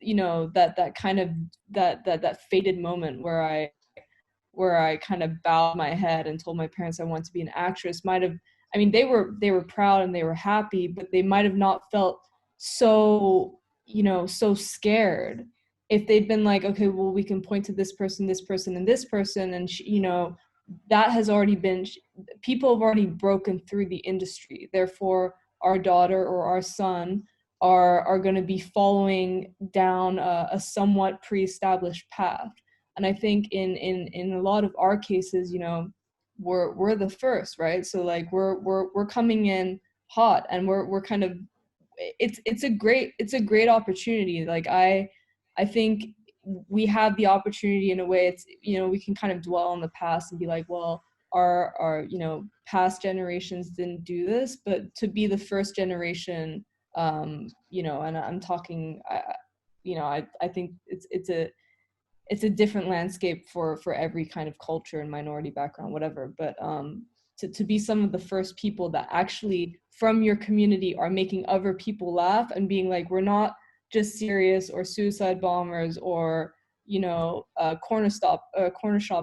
you know, that kind of that fated moment where I kind of bowed my head and told my parents I wanted to be an actress might have, I mean, they were proud and they were happy, but they might have not felt so, you know, so scared if they'd been like, okay, well, we can point to this person, and this person, and you know, that has already been, people have already broken through the industry. Therefore, our daughter or our son are going to be following down a somewhat pre-established path. And I think in a lot of our cases, you know, we're the first, right? So like we're coming in hot, and we're kind of, it's a great opportunity. Like I think we have the opportunity in a way. It's, you know, we can kind of dwell on the past and be like, well, our you know, past generations didn't do this, but to be the first generation, you know, and I'm talking, you know, I think it's a different landscape for every kind of culture and minority background, whatever. But to be some of the first people that actually from your community are making other people laugh and being like, we're not just serious or suicide bombers or, you know, corner shop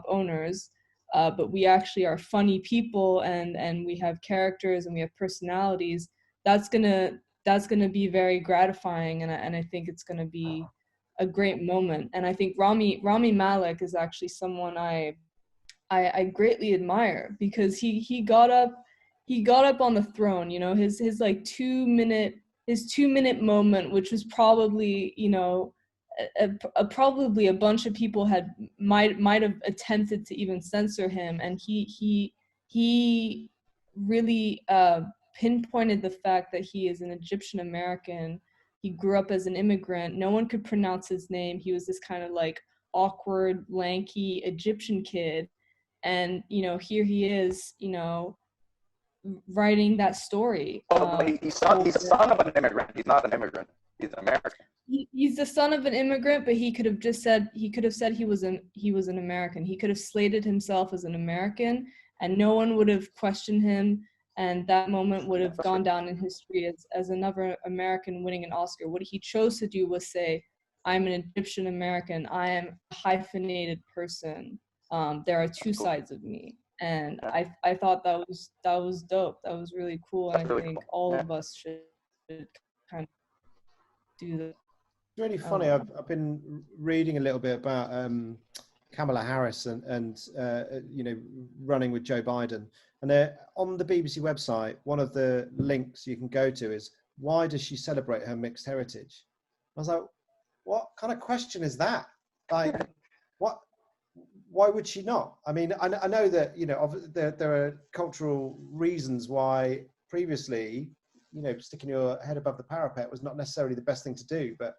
owners, but we actually are funny people, and we have characters and we have personalities. That's gonna be very gratifying, and I think it's gonna be a great moment. And I think Rami Malek is actually someone I greatly admire, because he got up on the throne, you know, his like 2-minute moment, which was probably, you know, probably a bunch of people might have attempted to even censor him, and he really pinpointed the fact that he is an Egyptian American. He grew up as an immigrant. No one could pronounce his name. He was this kind of like awkward, lanky Egyptian kid. And, you know, here he is, you know, writing that story. He's the son of an immigrant. He's not an immigrant. He's an American. He's the son of an immigrant, but he could have said he was an American. He could have slated himself as an American, and no one would have questioned him. And that moment would have gone down in history as another American winning an Oscar. What he chose to do was say, I'm an Egyptian American. I am a hyphenated person. There are two sides of me. And I thought that was dope. That was really cool. And I think all of us should kind of do that. It's really funny. I've been reading a little bit about Kamala Harris and you know, running with Joe Biden. And on the BBC website, one of the links you can go to is, why does she celebrate her mixed heritage? I was like, what kind of question is that? Like, why would she not? I mean, I know that, you know, there are cultural reasons why previously, you know, sticking your head above the parapet was not necessarily the best thing to do, but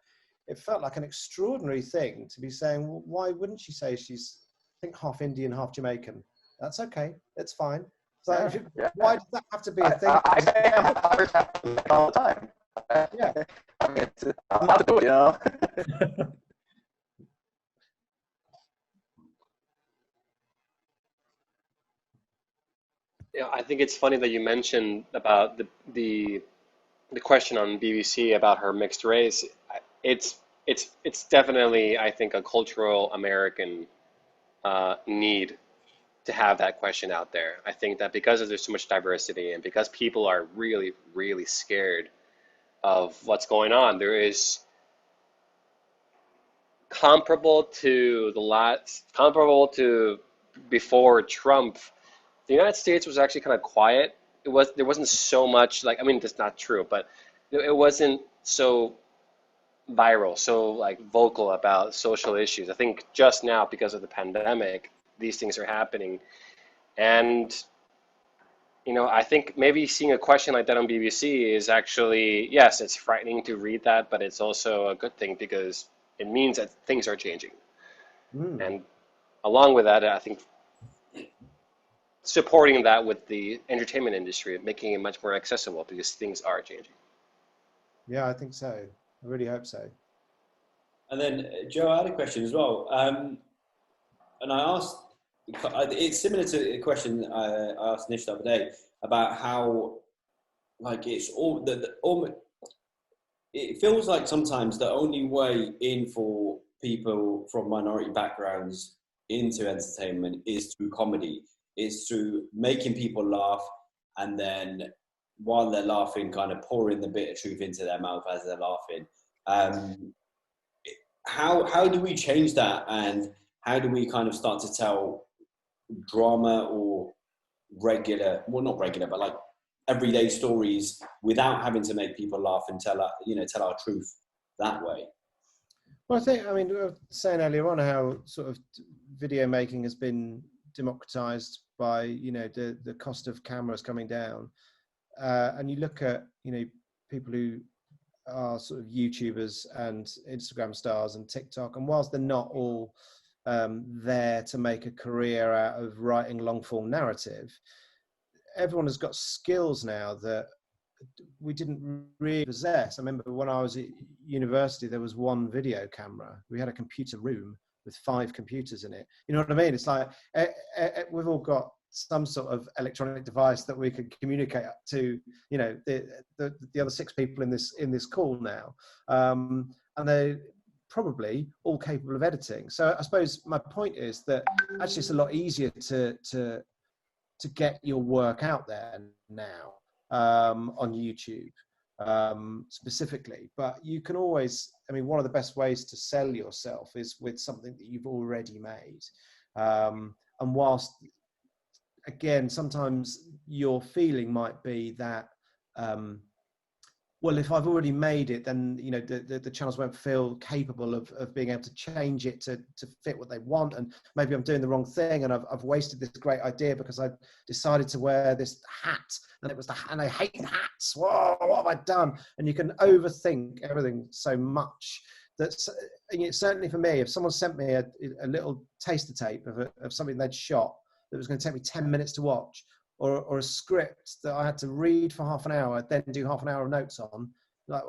it felt like an extraordinary thing to be saying, well, why wouldn't she say she's, I think, half Indian, half Jamaican? That's okay. That's fine. So why does that have to be a thing? I say I'm all the time. Yeah. I mean, I'm not to do it, you know. Yeah, I think it's funny that you mentioned about the question on BBC about her mixed race. It's definitely, I think, a cultural American need to have that question out there. I think that because there's so much diversity and because people are really, really scared of what's going on, there is comparable to before Trump, the United States was actually kind of quiet. There wasn't so much, like, I mean, that's not true, but it wasn't so viral, so like vocal about social issues. I think just now, because of the pandemic, these things are happening. And, you know, I think maybe seeing a question like that on BBC is actually, yes, it's frightening to read that, but it's also a good thing because it means that things are changing. And along with that, I think supporting that with the entertainment industry and making it much more accessible because things are changing. Yeah, I think so. I really hope so. And then, Joe, I had a question as well. And I asked, it's similar to a question I asked Nish the other day about how, like, it's all, it feels like sometimes the only way in for people from minority backgrounds into entertainment is through comedy, is through making people laugh, and then while they're laughing, kind of pouring the bit of truth into their mouth as they're laughing. How do we change that, and how do we kind of start to tell drama or regular, well, not regular, but like everyday stories without having to make people laugh and tell our truth that way? Well, I mean, we were saying earlier on how sort of video making has been democratized by, you know, the cost of cameras coming down. And you look at, you know, people who are sort of YouTubers and Instagram stars and TikTok, and whilst they're not all there to make a career out of writing long form narrative, everyone has got skills now that we didn't really possess. I remember when I was at university, there was one video camera. We had a computer room with 5 computers in it. You know what I mean? It's like we've all got some sort of electronic device that we could communicate to, you know, the other 6 people in this call now, and they probably all capable of editing. So I suppose my point is that actually it's a lot easier to get your work out there now on YouTube specifically. But you can always, I mean, one of the best ways to sell yourself is with something that you've already made. And whilst, again, sometimes your feeling might be that, well, if I've already made it, then, you know, the channels won't feel capable of being able to change it to fit what they want. And maybe I'm doing the wrong thing, and I've wasted this great idea because I decided to wear this hat, and and I hate hats. Whoa, what have I done? And you can overthink everything so much that, certainly for me, if someone sent me a little taster tape of something they'd shot that was going to take me 10 minutes to watch, or a script that I had to read for half an hour, then do half an hour of notes on, like,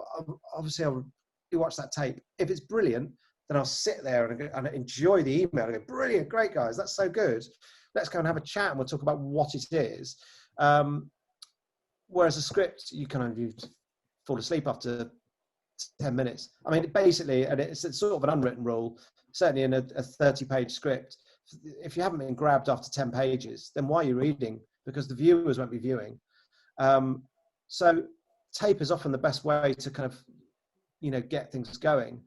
obviously I'll watch that tape. If it's brilliant, then I'll sit there and enjoy the email and go, brilliant, great guys, that's so good. Let's go and have a chat and we'll talk about what it is. Whereas a script, you fall asleep after 10 minutes. I mean, basically, and it's sort of an unwritten rule, certainly in a 30-page script, if you haven't been grabbed after 10 pages, then why are you reading? Because the viewers won't be viewing. So tape is often the best way to kind of, you know, get things going.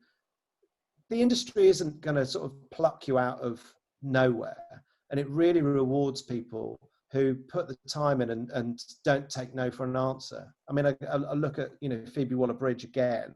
The industry isn't going to sort of pluck you out of nowhere, and it really rewards people who put the time in and don't take no for an answer. I mean, I look at, you know, Phoebe Waller-Bridge again.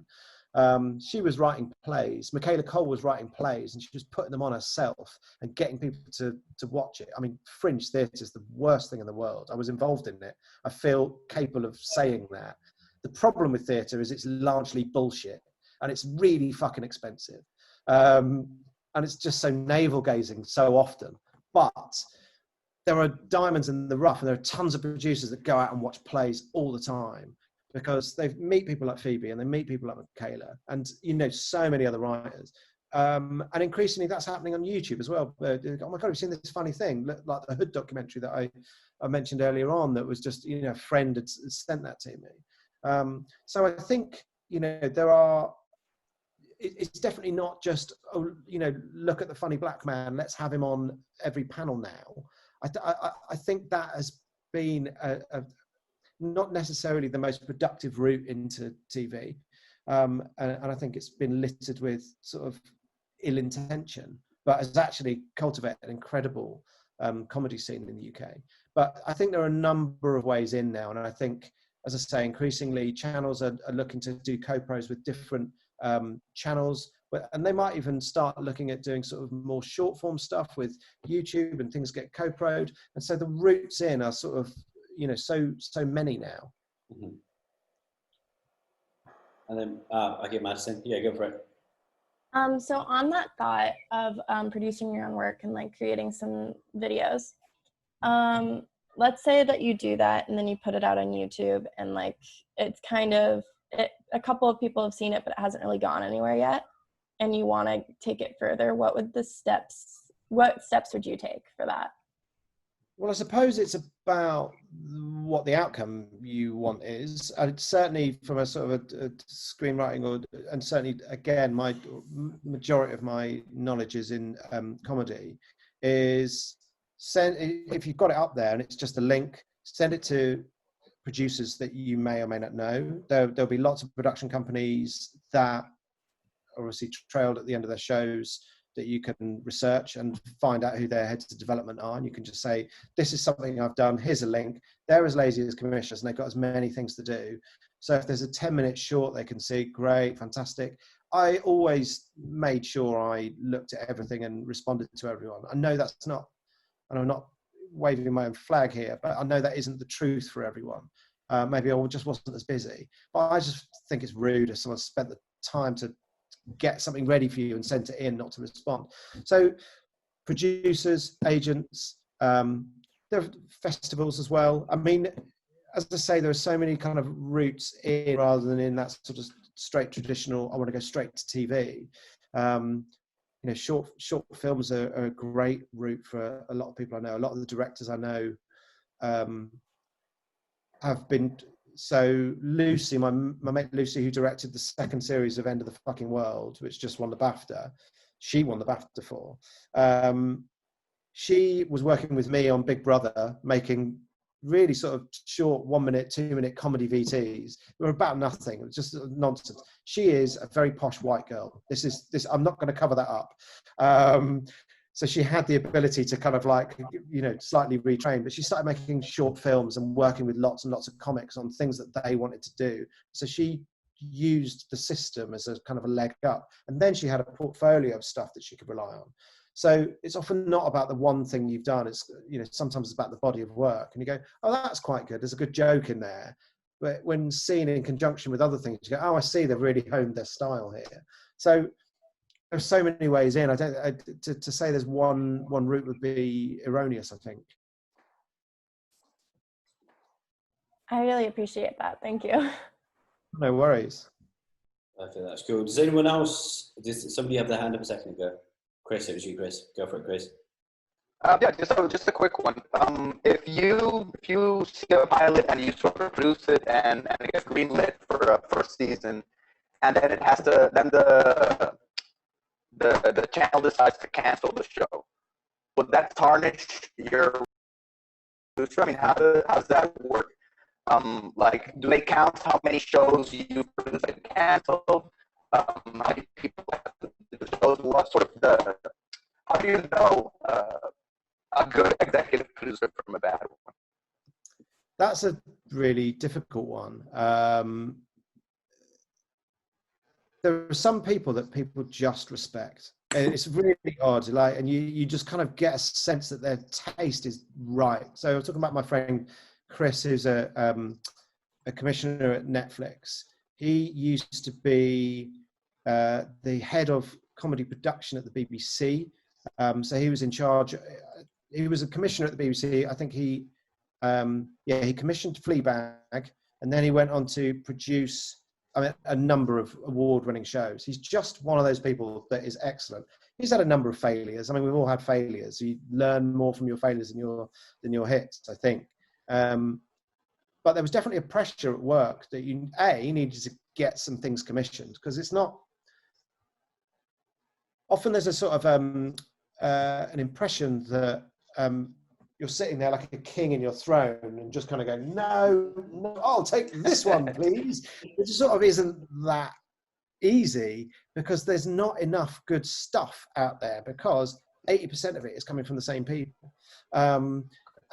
She was writing plays. Michaela Cole was writing plays, and she was putting them on herself and getting people to watch it. I mean, fringe theatre is the worst thing in the world. I was involved in it. I feel capable of saying that. The problem with theatre is it's largely bullshit, and it's really fucking expensive. And it's just so navel-gazing so often. But there are diamonds in the rough, and there are tons of producers that go out and watch plays all the time, because they meet people like Phoebe and they meet people like Michaela and, you know, so many other writers. And increasingly that's happening on YouTube as well. Oh my God, we've seen this funny thing, like the Hood documentary that I mentioned earlier on, that was just, you know, a friend had sent that to me. So I think, you know, it's definitely not just, oh, you know, look at the funny black man, let's have him on every panel now. I think that has been not necessarily the most productive route into TV. And I think it's been littered with sort of ill intention, but has actually cultivated an incredible comedy scene in the UK. But I think there are a number of ways in now. And I think, as I say, increasingly channels are looking to do co-pros with different channels, and they might even start looking at doing sort of more short form stuff with YouTube, and things get co-pro'd. And so the routes in are sort of, you know, so many now. Mm-hmm. And then I get Madison. Yeah, go for it. So on that thought of producing your own work and like creating some videos, let's say that you do that and then you put it out on YouTube, and like it's kind of a couple of people have seen it, but it hasn't really gone anywhere yet, and you want to take it further. What steps would you take for that? Well, I suppose it's about what the outcome you want is. Certainly from a sort of a screenwriting, and certainly, again, my majority of my knowledge is in comedy, is if you've got it up there and it's just a link, send it to producers that you may or may not know. There'll be lots of production companies that obviously trailed at the end of their shows that you can research and find out who their heads of development are. And you can just say, this is something I've done, here's a link. They're as lazy as commissioners and they've got as many things to do. So if there's a 10-minute short they can see, great, fantastic. I always made sure I looked at everything and responded to everyone. I know that's not, and I'm not waving my own flag here, but I know that isn't the truth for everyone. Maybe I just wasn't as busy, but I just think it's rude if someone spent the time to get something ready for you and sent it in, not to respond. So producers, agents, there are festivals as well. I mean, as I say, there are so many kind of routes in rather than in that sort of straight traditional, I want to go straight to TV. You know, short films are a great route for a lot of people I know. A lot of the directors I know have been. So Lucy, my mate Lucy, who directed the second series of End of the Fucking World, which just won the BAFTA, she won the BAFTA for. She was working with me on Big Brother, making really sort of short 1-minute, 2-minute comedy VTs. They were about nothing. It was just nonsense. She is a very posh white girl. I'm not going to cover that up. So she had the ability to kind of like, you know, slightly retrain, but she started making short films and working with lots and lots of comics on things that they wanted to do. So she used the system as a kind of a leg up. And then she had a portfolio of stuff that she could rely on. So it's often not about the one thing you've done. It's, you know, sometimes it's about the body of work. And you go, oh, that's quite good. There's a good joke in there. But when seen in conjunction with other things, you go, oh, I see, they've really honed their style here. So there's so many ways in. To say there's one route would be erroneous, I think. I really appreciate that. Thank you. No worries. Okay, that's cool. Does anyone else? Did somebody have their hand up a second ago? Chris, it was you, Chris. Go for it, Chris. Yeah, just a quick one. If you see a pilot and you sort of produce it and it gets greenlit for a first season, and then it has to, then the channel decides to cancel the show, would that tarnish your producer? I mean, how does that work? Like, do they count how many shows you produce and cancel? How many people have the shows? What sort of how do you know a good executive producer from a bad one? That's a really difficult one. There are some people that people just respect. And it's really odd, like, and you just kind of get a sense that their taste is right. So I was talking about my friend Chris, who's a commissioner at Netflix. He used to be the head of comedy production at the BBC. So he was in charge. He was a commissioner at the BBC. I think he commissioned Fleabag, and then he went on to produce a number of award-winning shows. He's just one of those people that is excellent. He's had a number of failures. I mean, we've all had failures. You learn more from your failures than your hits, I think. But there was definitely a pressure at work that you needed to get some things commissioned, because it's not. Often there's a sort of an impression that you're sitting there like a king in your throne and just kind of going, no, I'll take this one, please. It just sort of isn't that easy, because there's not enough good stuff out there, because 80% of it is coming from the same people.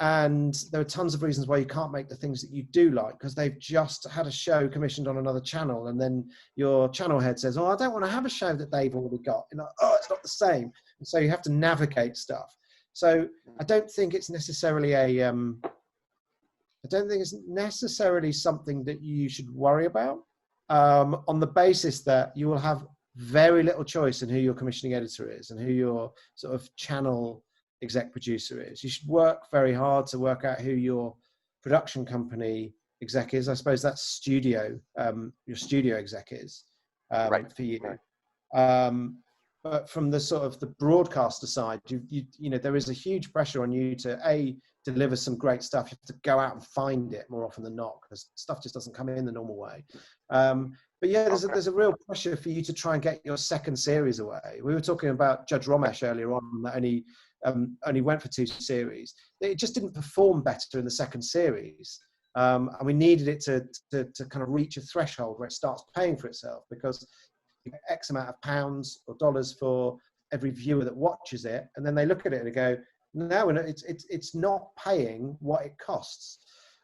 And there are tons of reasons why you can't make the things that you do like, because they've just had a show commissioned on another channel, and then your channel head says, oh, I don't want to have a show that they've already got. You're like, oh, it's not the same. And so you have to navigate stuff. So I don't think it's necessarily something that you should worry about, on the basis that you will have very little choice in who your commissioning editor is and who your sort of channel exec producer is. You should work very hard to work out who your production company exec is. I suppose that's studio, your studio exec is, right, for you. Right. But from the sort of the broadcaster side, you know, there is a huge pressure on you to deliver some great stuff. You have to go out and find it more often than not, because stuff just doesn't come in the normal way. But yeah, there's a real pressure for you to try and get your second series away. We were talking about Judge Romish earlier on, that only went for 2 series. It just didn't perform better in the second series. And we needed it to kind of reach a threshold where it starts paying for itself, because you get X amount of pounds or dollars for every viewer that watches it. And then they look at it and they go, no, it's not paying what it costs.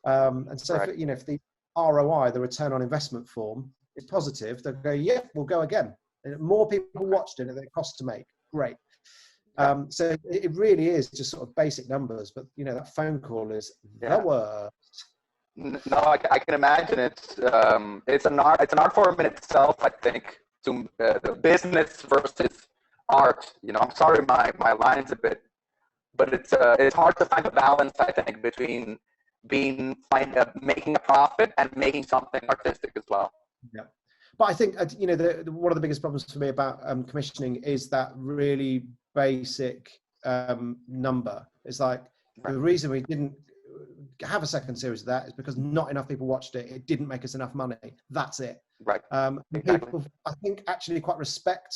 And so, right. If the ROI, the return on investment form, is positive, they'll go, yeah, we'll go again. And more people watched it than it costs to make. Great. So it really is just sort of basic numbers, but that phone call is the worst. No, I can imagine it's an art form in itself. I think to the business versus art. I'm sorry, my line's a bit, but it's hard to find a balance. I think between making a profit and making something artistic as well. Yeah. But I think, one of the biggest problems for me about commissioning is that really basic number. It's like, the reason we didn't have a second series of that is because not enough people watched it. It didn't make us enough money. That's it. Right. Exactly. People, I think, actually quite respect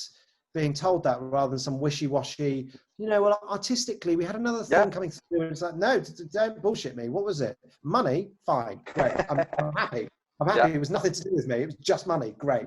being told that, rather than some wishy-washy, well, artistically, we had another thing coming through, and it's like, no, don't bullshit me. What was it? Money? Fine. Great. I'm happy. I'm happy. It was nothing to do with me. It was just money. Great.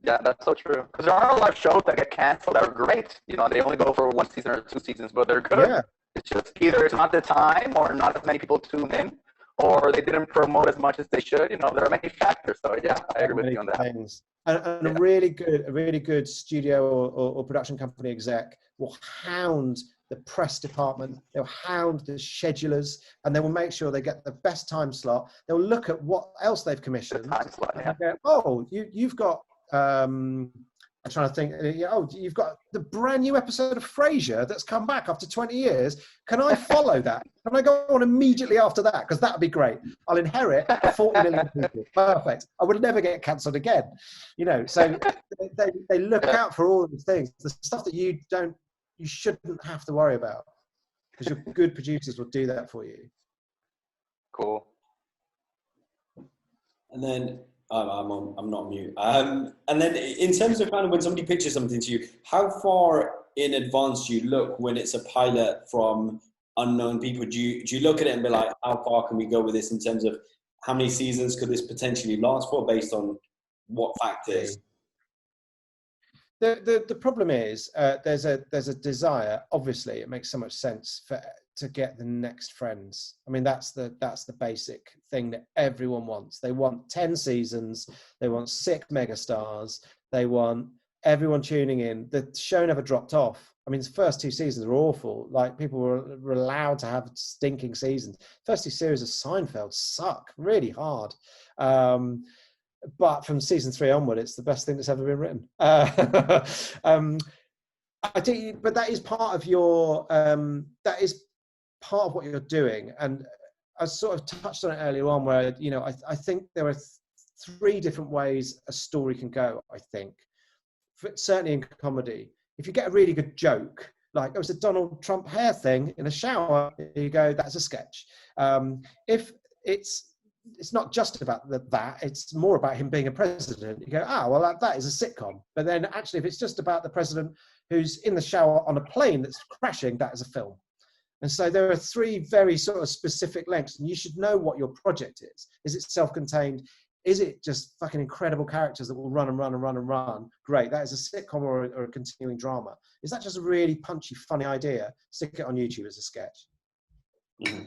Yeah, that's so true. Because there are a lot of shows that get canceled that are great. They only go for 1 season or 2 seasons, but they're good. Yeah. It's just either it's not the time, or not as many people tune in, or they didn't promote as much as they should. There are many factors. So yeah, I agree with you on that. Things. And a really good studio or production company exec will hound the press department, they'll hound the schedulers, and they will make sure they get the best time slot. They'll look at what else they've commissioned. Time slot, and go, oh, you've got, I'm trying to think, you've got the brand new episode of Frasier that's come back after 20 years. Can I follow that? Can I go on immediately after that? Because that would be great. I'll inherit 40 million people. Perfect. I would never get cancelled again. So they look out for all of these things, the stuff that you shouldn't have to worry about, because your good producers will do that for you. Cool. And then I'm not mute. And then in terms of kind of when somebody pitches something to you, how far in advance do you look when it's a pilot from unknown people? Do you look at it and be like, how far can we go with this in terms of how many seasons could this potentially last for, based on what factors? The problem is there's a desire. Obviously, it makes so much sense to get the next Friends. I mean, that's the basic thing that everyone wants. They want 10 seasons. They want 6 megastars. They want everyone tuning in. The show never dropped off. I mean, the first 2 seasons were awful. Like, people were allowed to have stinking seasons. First 2 series of Seinfeld suck really hard. But from season 3 onward, it's the best thing that's ever been written. I think, but that is part of your, that is part of what you're doing. And I sort of touched on it earlier on, where, I think there are 3 different ways a story can go, I think. Certainly in comedy. If you get a really good joke, like, it was a Donald Trump hair thing in a shower, you go, that's a sketch. If it's not just about that, it's more about him being a president. You go, well, that is a sitcom. But then actually, if it's just about the president who's in the shower on a plane that's crashing, that is a film. And so there are 3 very sort of specific lengths, and you should know what your project is. Is it self-contained? Is it just fucking incredible characters that will run and run and run and run? Great, that is a sitcom or a continuing drama. Is that just a really punchy, funny idea? Stick it on YouTube as a sketch. Mm-hmm.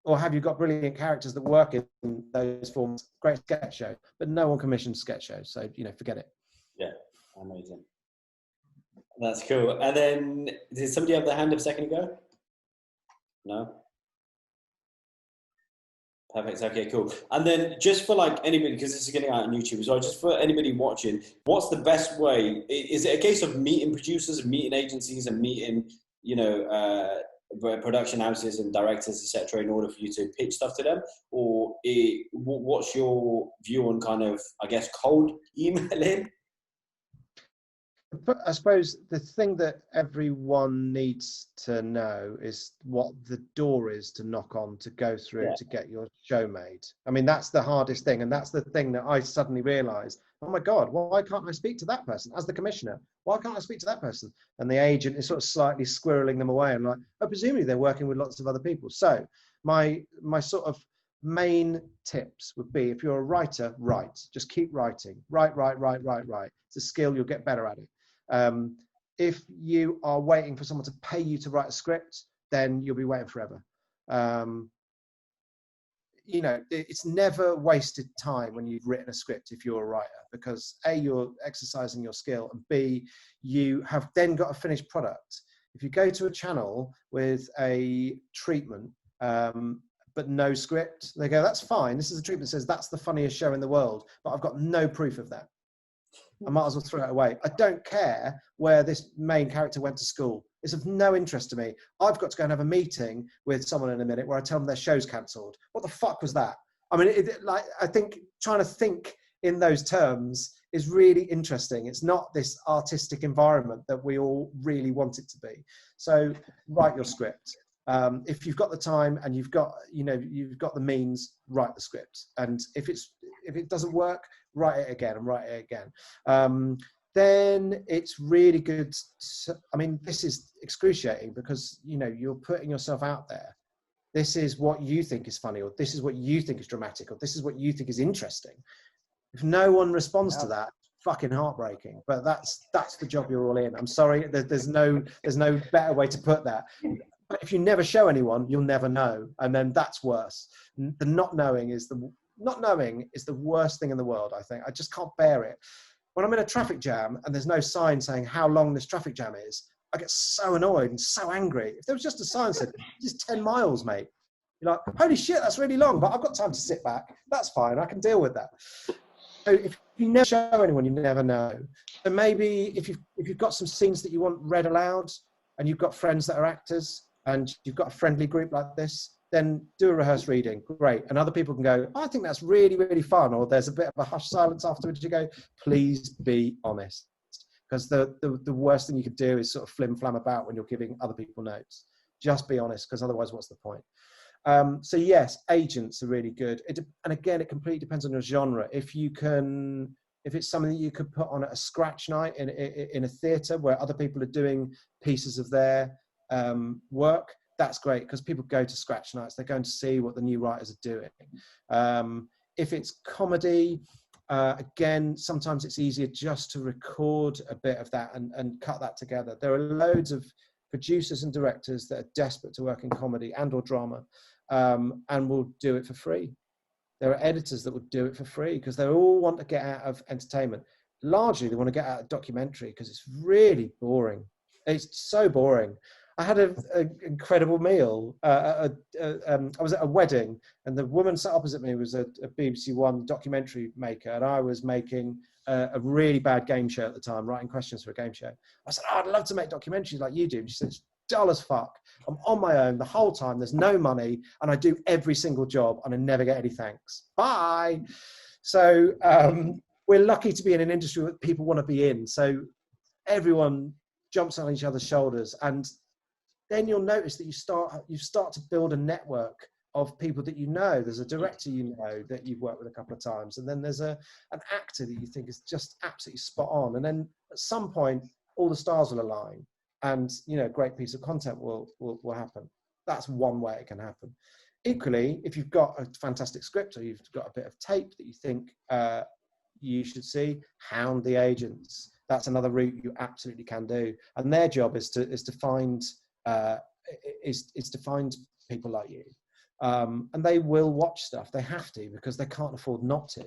Or have you got brilliant characters that work in those forms? Great sketch show, but no one commissions sketch shows, so forget it. Yeah, amazing. That's cool. And then, did somebody have their hand up a second ago? No? Perfect. Okay, cool. And then just for like anybody, because this is getting out on YouTube as well, just for anybody watching, what's the best way? Is it a case of meeting producers and meeting agencies and meeting, production houses and directors, etc., in order for you to pitch stuff to them? Or what's your view on kind of, I guess, cold emailing? But I suppose the thing that everyone needs to know is what the door is to knock on, to go through, to get your show made. I mean, that's the hardest thing. And that's the thing that I suddenly realized, oh my God, why can't I speak to that person as the commissioner? Why can't I speak to that person? And the agent is sort of slightly squirreling them away. I'm like, oh, presumably they're working with lots of other people. So my sort of main tips would be, if you're a writer, write. Just keep writing. Write. It's a skill, you'll get better at it. If you are waiting for someone to pay you to write a script, then you'll be waiting forever. It's never wasted time when you've written a script if you're a writer, because A, you're exercising your skill, and B, you have then got a finished product. If you go to a channel with a treatment, but no script, they go, that's fine. This is a treatment that says that's the funniest show in the world, but I've got no proof of that. I might as well throw it away. I don't care where this main character went to school. It's of no interest to me. I've got to go and have a meeting with someone in a minute where I tell them their show's cancelled. What the fuck was that? I mean, I think trying to think in those terms is really interesting. It's not this artistic environment that we all really want it to be. So write your script. If you've got the time and you've got the means, write the script. And if it doesn't work, write it again and write it again. Then it's really good. I mean, this is excruciating because, you're putting yourself out there. This is what you think is funny, or this is what you think is dramatic, or this is what you think is interesting. If no one responds to that, fucking heartbreaking. But that's the job you're all in. I'm sorry, there's no better way to put that. But if you never show anyone, you'll never know, and then that's worse. The not knowing is the worst thing in the world. I think I just can't bear it. When I'm in a traffic jam and there's no sign saying how long this traffic jam is, I get so annoyed and so angry. If there was just a sign that said, "It's 10 miles, mate," you're like, "Holy shit, that's really long," but I've got time to sit back. That's fine. I can deal with that. So if you never show anyone, you never know. So maybe if you've got some scenes that you want read aloud, and you've got friends that are actors, and you've got a friendly group like this, then do a rehearsed reading. Great. And other people can go, I think that's really, really fun. Or there's a bit of a hushed silence afterwards. You go, please be honest. Because the worst thing you could do is sort of flim flam about when you're giving other people notes. Just be honest, because otherwise, what's the point? So yes, agents are really good. And again, it completely depends on your genre. If it's something that you could put on at a scratch night in a theatre where other people are doing pieces of their work, that's great, because people go to scratch nights. They're going to see what the new writers are doing. If it's comedy, again, sometimes it's easier just to record a bit of that and cut that together. There are loads of producers and directors that are desperate to work in comedy and or drama, and will do it for free. There are editors that would do it for free because they all want to get out of entertainment. Largely, they want to get out of documentary because it's really boring. It's so boring. I had an incredible meal. I was at a wedding, and the woman sat opposite me was a BBC One documentary maker, and I was making a really bad game show at the time, writing questions for a game show. I said, I'd love to make documentaries like you do. And she said, it's dull as fuck. I'm on my own the whole time. There's no money, and I do every single job, and I never get any thanks. Bye. So we're lucky to be in an industry that people want to be in. So everyone jumps on each other's shoulders, and then you'll notice that you start to build a network of people that you know. There's a director you know that you've worked with a couple of times, and then there's an actor that you think is just absolutely spot on. And then at some point, all the stars will align, and a great piece of content will happen. That's one way it can happen. Equally, if you've got a fantastic script or you've got a bit of tape that you think you should see, hound the agents. That's another route you absolutely can do, and their job is to find people like you. And they will watch stuff. They have to, because they can't afford not to.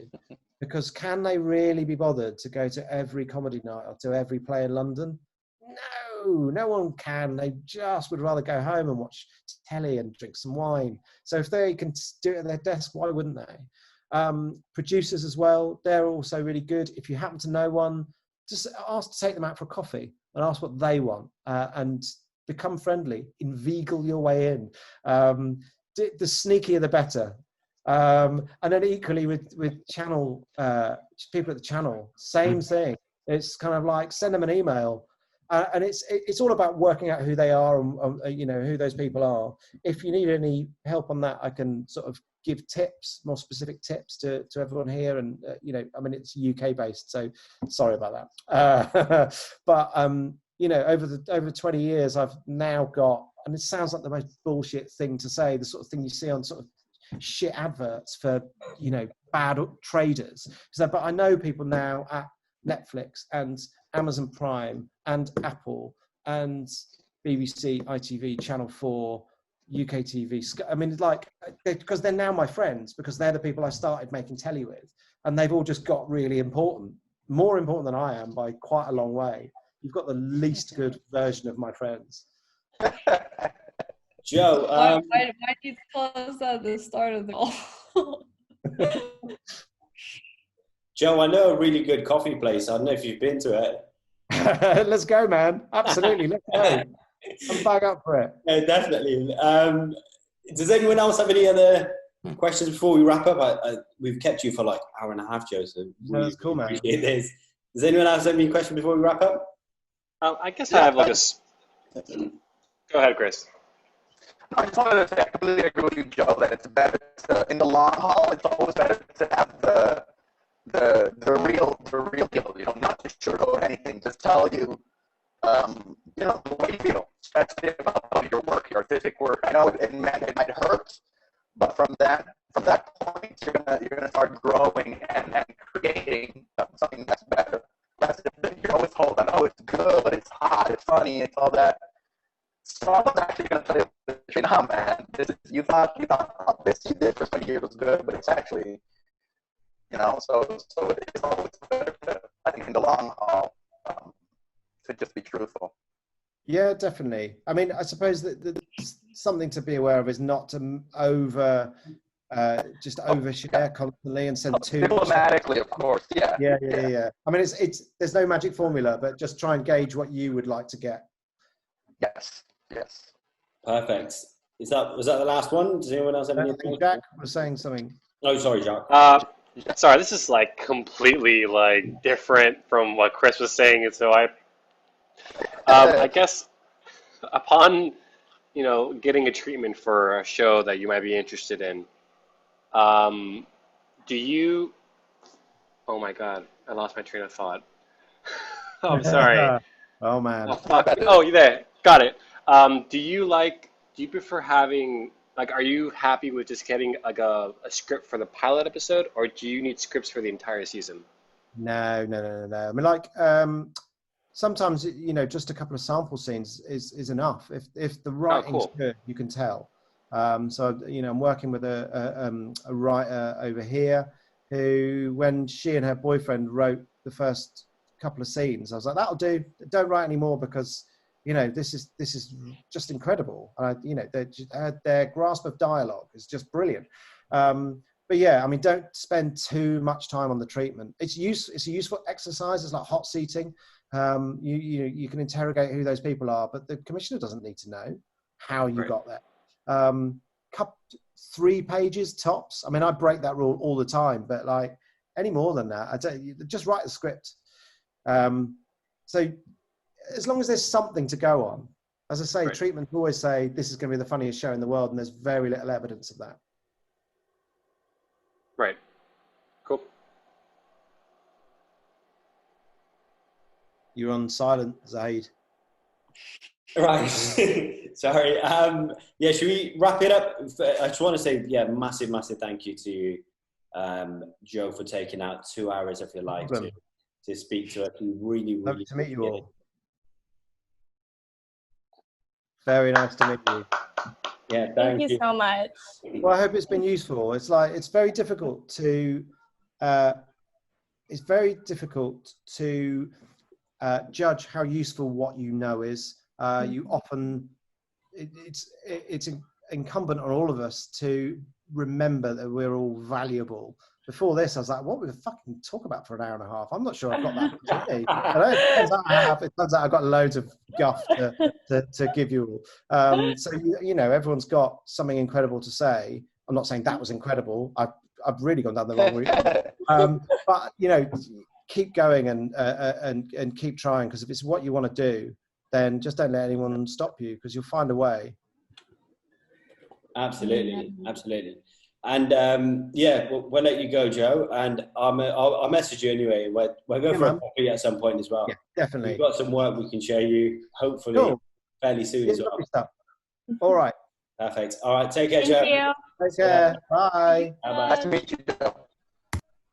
Because can they really be bothered to go to every comedy night or to every play in London? No, no one can. They just would rather go home and watch telly and drink some wine. So if they can do it at their desk, why wouldn't they? Producers as well, they're also really good. If you happen to know one, just ask to take them out for a coffee and ask what they want, and become friendly, inveigle your way in. The sneakier the better. And then equally with channel people at the channel, same thing. It's kind of like send them an email, and it's all about working out who they are and you know, who those people are. If you need any help on that, I can sort of give tips, more specific tips to everyone here. And you know, I mean, it's UK based, so sorry about that. But you know, over 20 years, I've now got, and it sounds like the most bullshit thing to say, the sort of thing you see on sort of shit adverts for, you know, bad traders. So, but I know people now at Netflix and Amazon Prime and Apple and BBC, ITV, Channel 4, UKTV. I mean, like, because they're now my friends, because they're the people I started making telly with, and they've all just got really important, more important than I am by quite a long way. You've got the least good version of my friends. Joe, why did you tell us at the start of the call? Joe, I know a really good coffee place. I don't know if you've been to it. Let's go, man. Absolutely, let's go. I'm back up for it. Yeah, definitely. Does anyone else have any other questions before we wrap up? We've kept you for like an hour and a half, Joe, so No, that's cool, man. appreciate this. Does anyone else have any questions before we wrap up? I guess I have like a... Go ahead, Chris. I just wanted to say I completely agree with you, Joe, that it's better to, in the long haul, it's always better to have the real deal, you know, not to sugarcoat anything, just tell you, you know, the way you feel, especially about your work, your artistic work. I know it might hurt, but from that point, you're gonna start growing and creating something that's better. You're always told that, oh, it's good, it's hot, it's funny, it's all that. Someone's actually going to tell you, nah, man, you thought oh, this you did for 20 years was good, but it's actually, you know, so it is always better to, I think, in the long haul, to just be truthful. Yeah, definitely. I mean, I suppose that something to be aware of is not to overshare constantly and send too diplomatically, of course. Yeah. I mean, it's there's no magic formula, but just try and gauge what you would like to get. Yes. Perfect. Was that the last one? Does anyone else have anything? Jack was saying something. Oh, sorry, Jacques. Sorry, this is like completely like different from what Chris was saying, and so I guess upon, you know, getting a treatment for a show that you might be interested in, do you? Oh my God, I lost my train of thought. Oh, I'm sorry. Oh man. Oh, fuck. Oh, you there? Got it. Do you prefer having, like, are you happy with just getting like a script for the pilot episode, or do you need scripts for the entire season? No. I mean, like, sometimes, you know, just a couple of sample scenes is enough. If the writing's good, you can tell. So, you know, I'm working with a writer over here who, when she and her boyfriend wrote the first couple of scenes, I was like, that'll do. Don't write any more, because, you know, this is just incredible. You know, their grasp of dialogue is just brilliant. But yeah, I mean, don't spend too much time on the treatment. It's a useful exercise. It's like hot seating. You can interrogate who those people are, but the commissioner doesn't need to know how you got there. 3 pages tops. I mean, I break that rule all the time, but like any more than that, just write the script. So as long as there's something to go on, as I say, treatment always say this is going to be the funniest show in the world, and there's very little evidence of that. Right. Cool. You're on silent, Zaheed. Right. Sorry. Yeah, should we wrap it up? I just want to say, yeah, massive thank you to Joe for taking out 2 hours of your life to speak to us. We really Love to meet you all. Very nice to meet you. Yeah, Thank you so much. Well, I hope it's been useful. It's like, it's very difficult to judge how useful what you know is. You often, it's incumbent on all of us to remember that we're all valuable. Before this, I was like, what would we fucking talk about for an hour and a half? I'm not sure I've got that much in me. It turns out I have. It turns out I've got loads of guff to give you all. So, you know, everyone's got something incredible to say. I'm not saying that was incredible. I've really gone down the wrong route. But, you know, keep going and keep trying, because if it's what you want to do, then just don't let anyone stop you, because you'll find a way. Absolutely. And yeah, we'll let you go, Joe, and I'll message you anyway. We'll go for a coffee at some point as well. Yeah, definitely. We've got some work we can share you, hopefully, fairly soon as well. Stuff. All right. Perfect. All right, take care, Joe. Thank you. Take care. Bye. Bye-bye. Nice to meet you, Joe.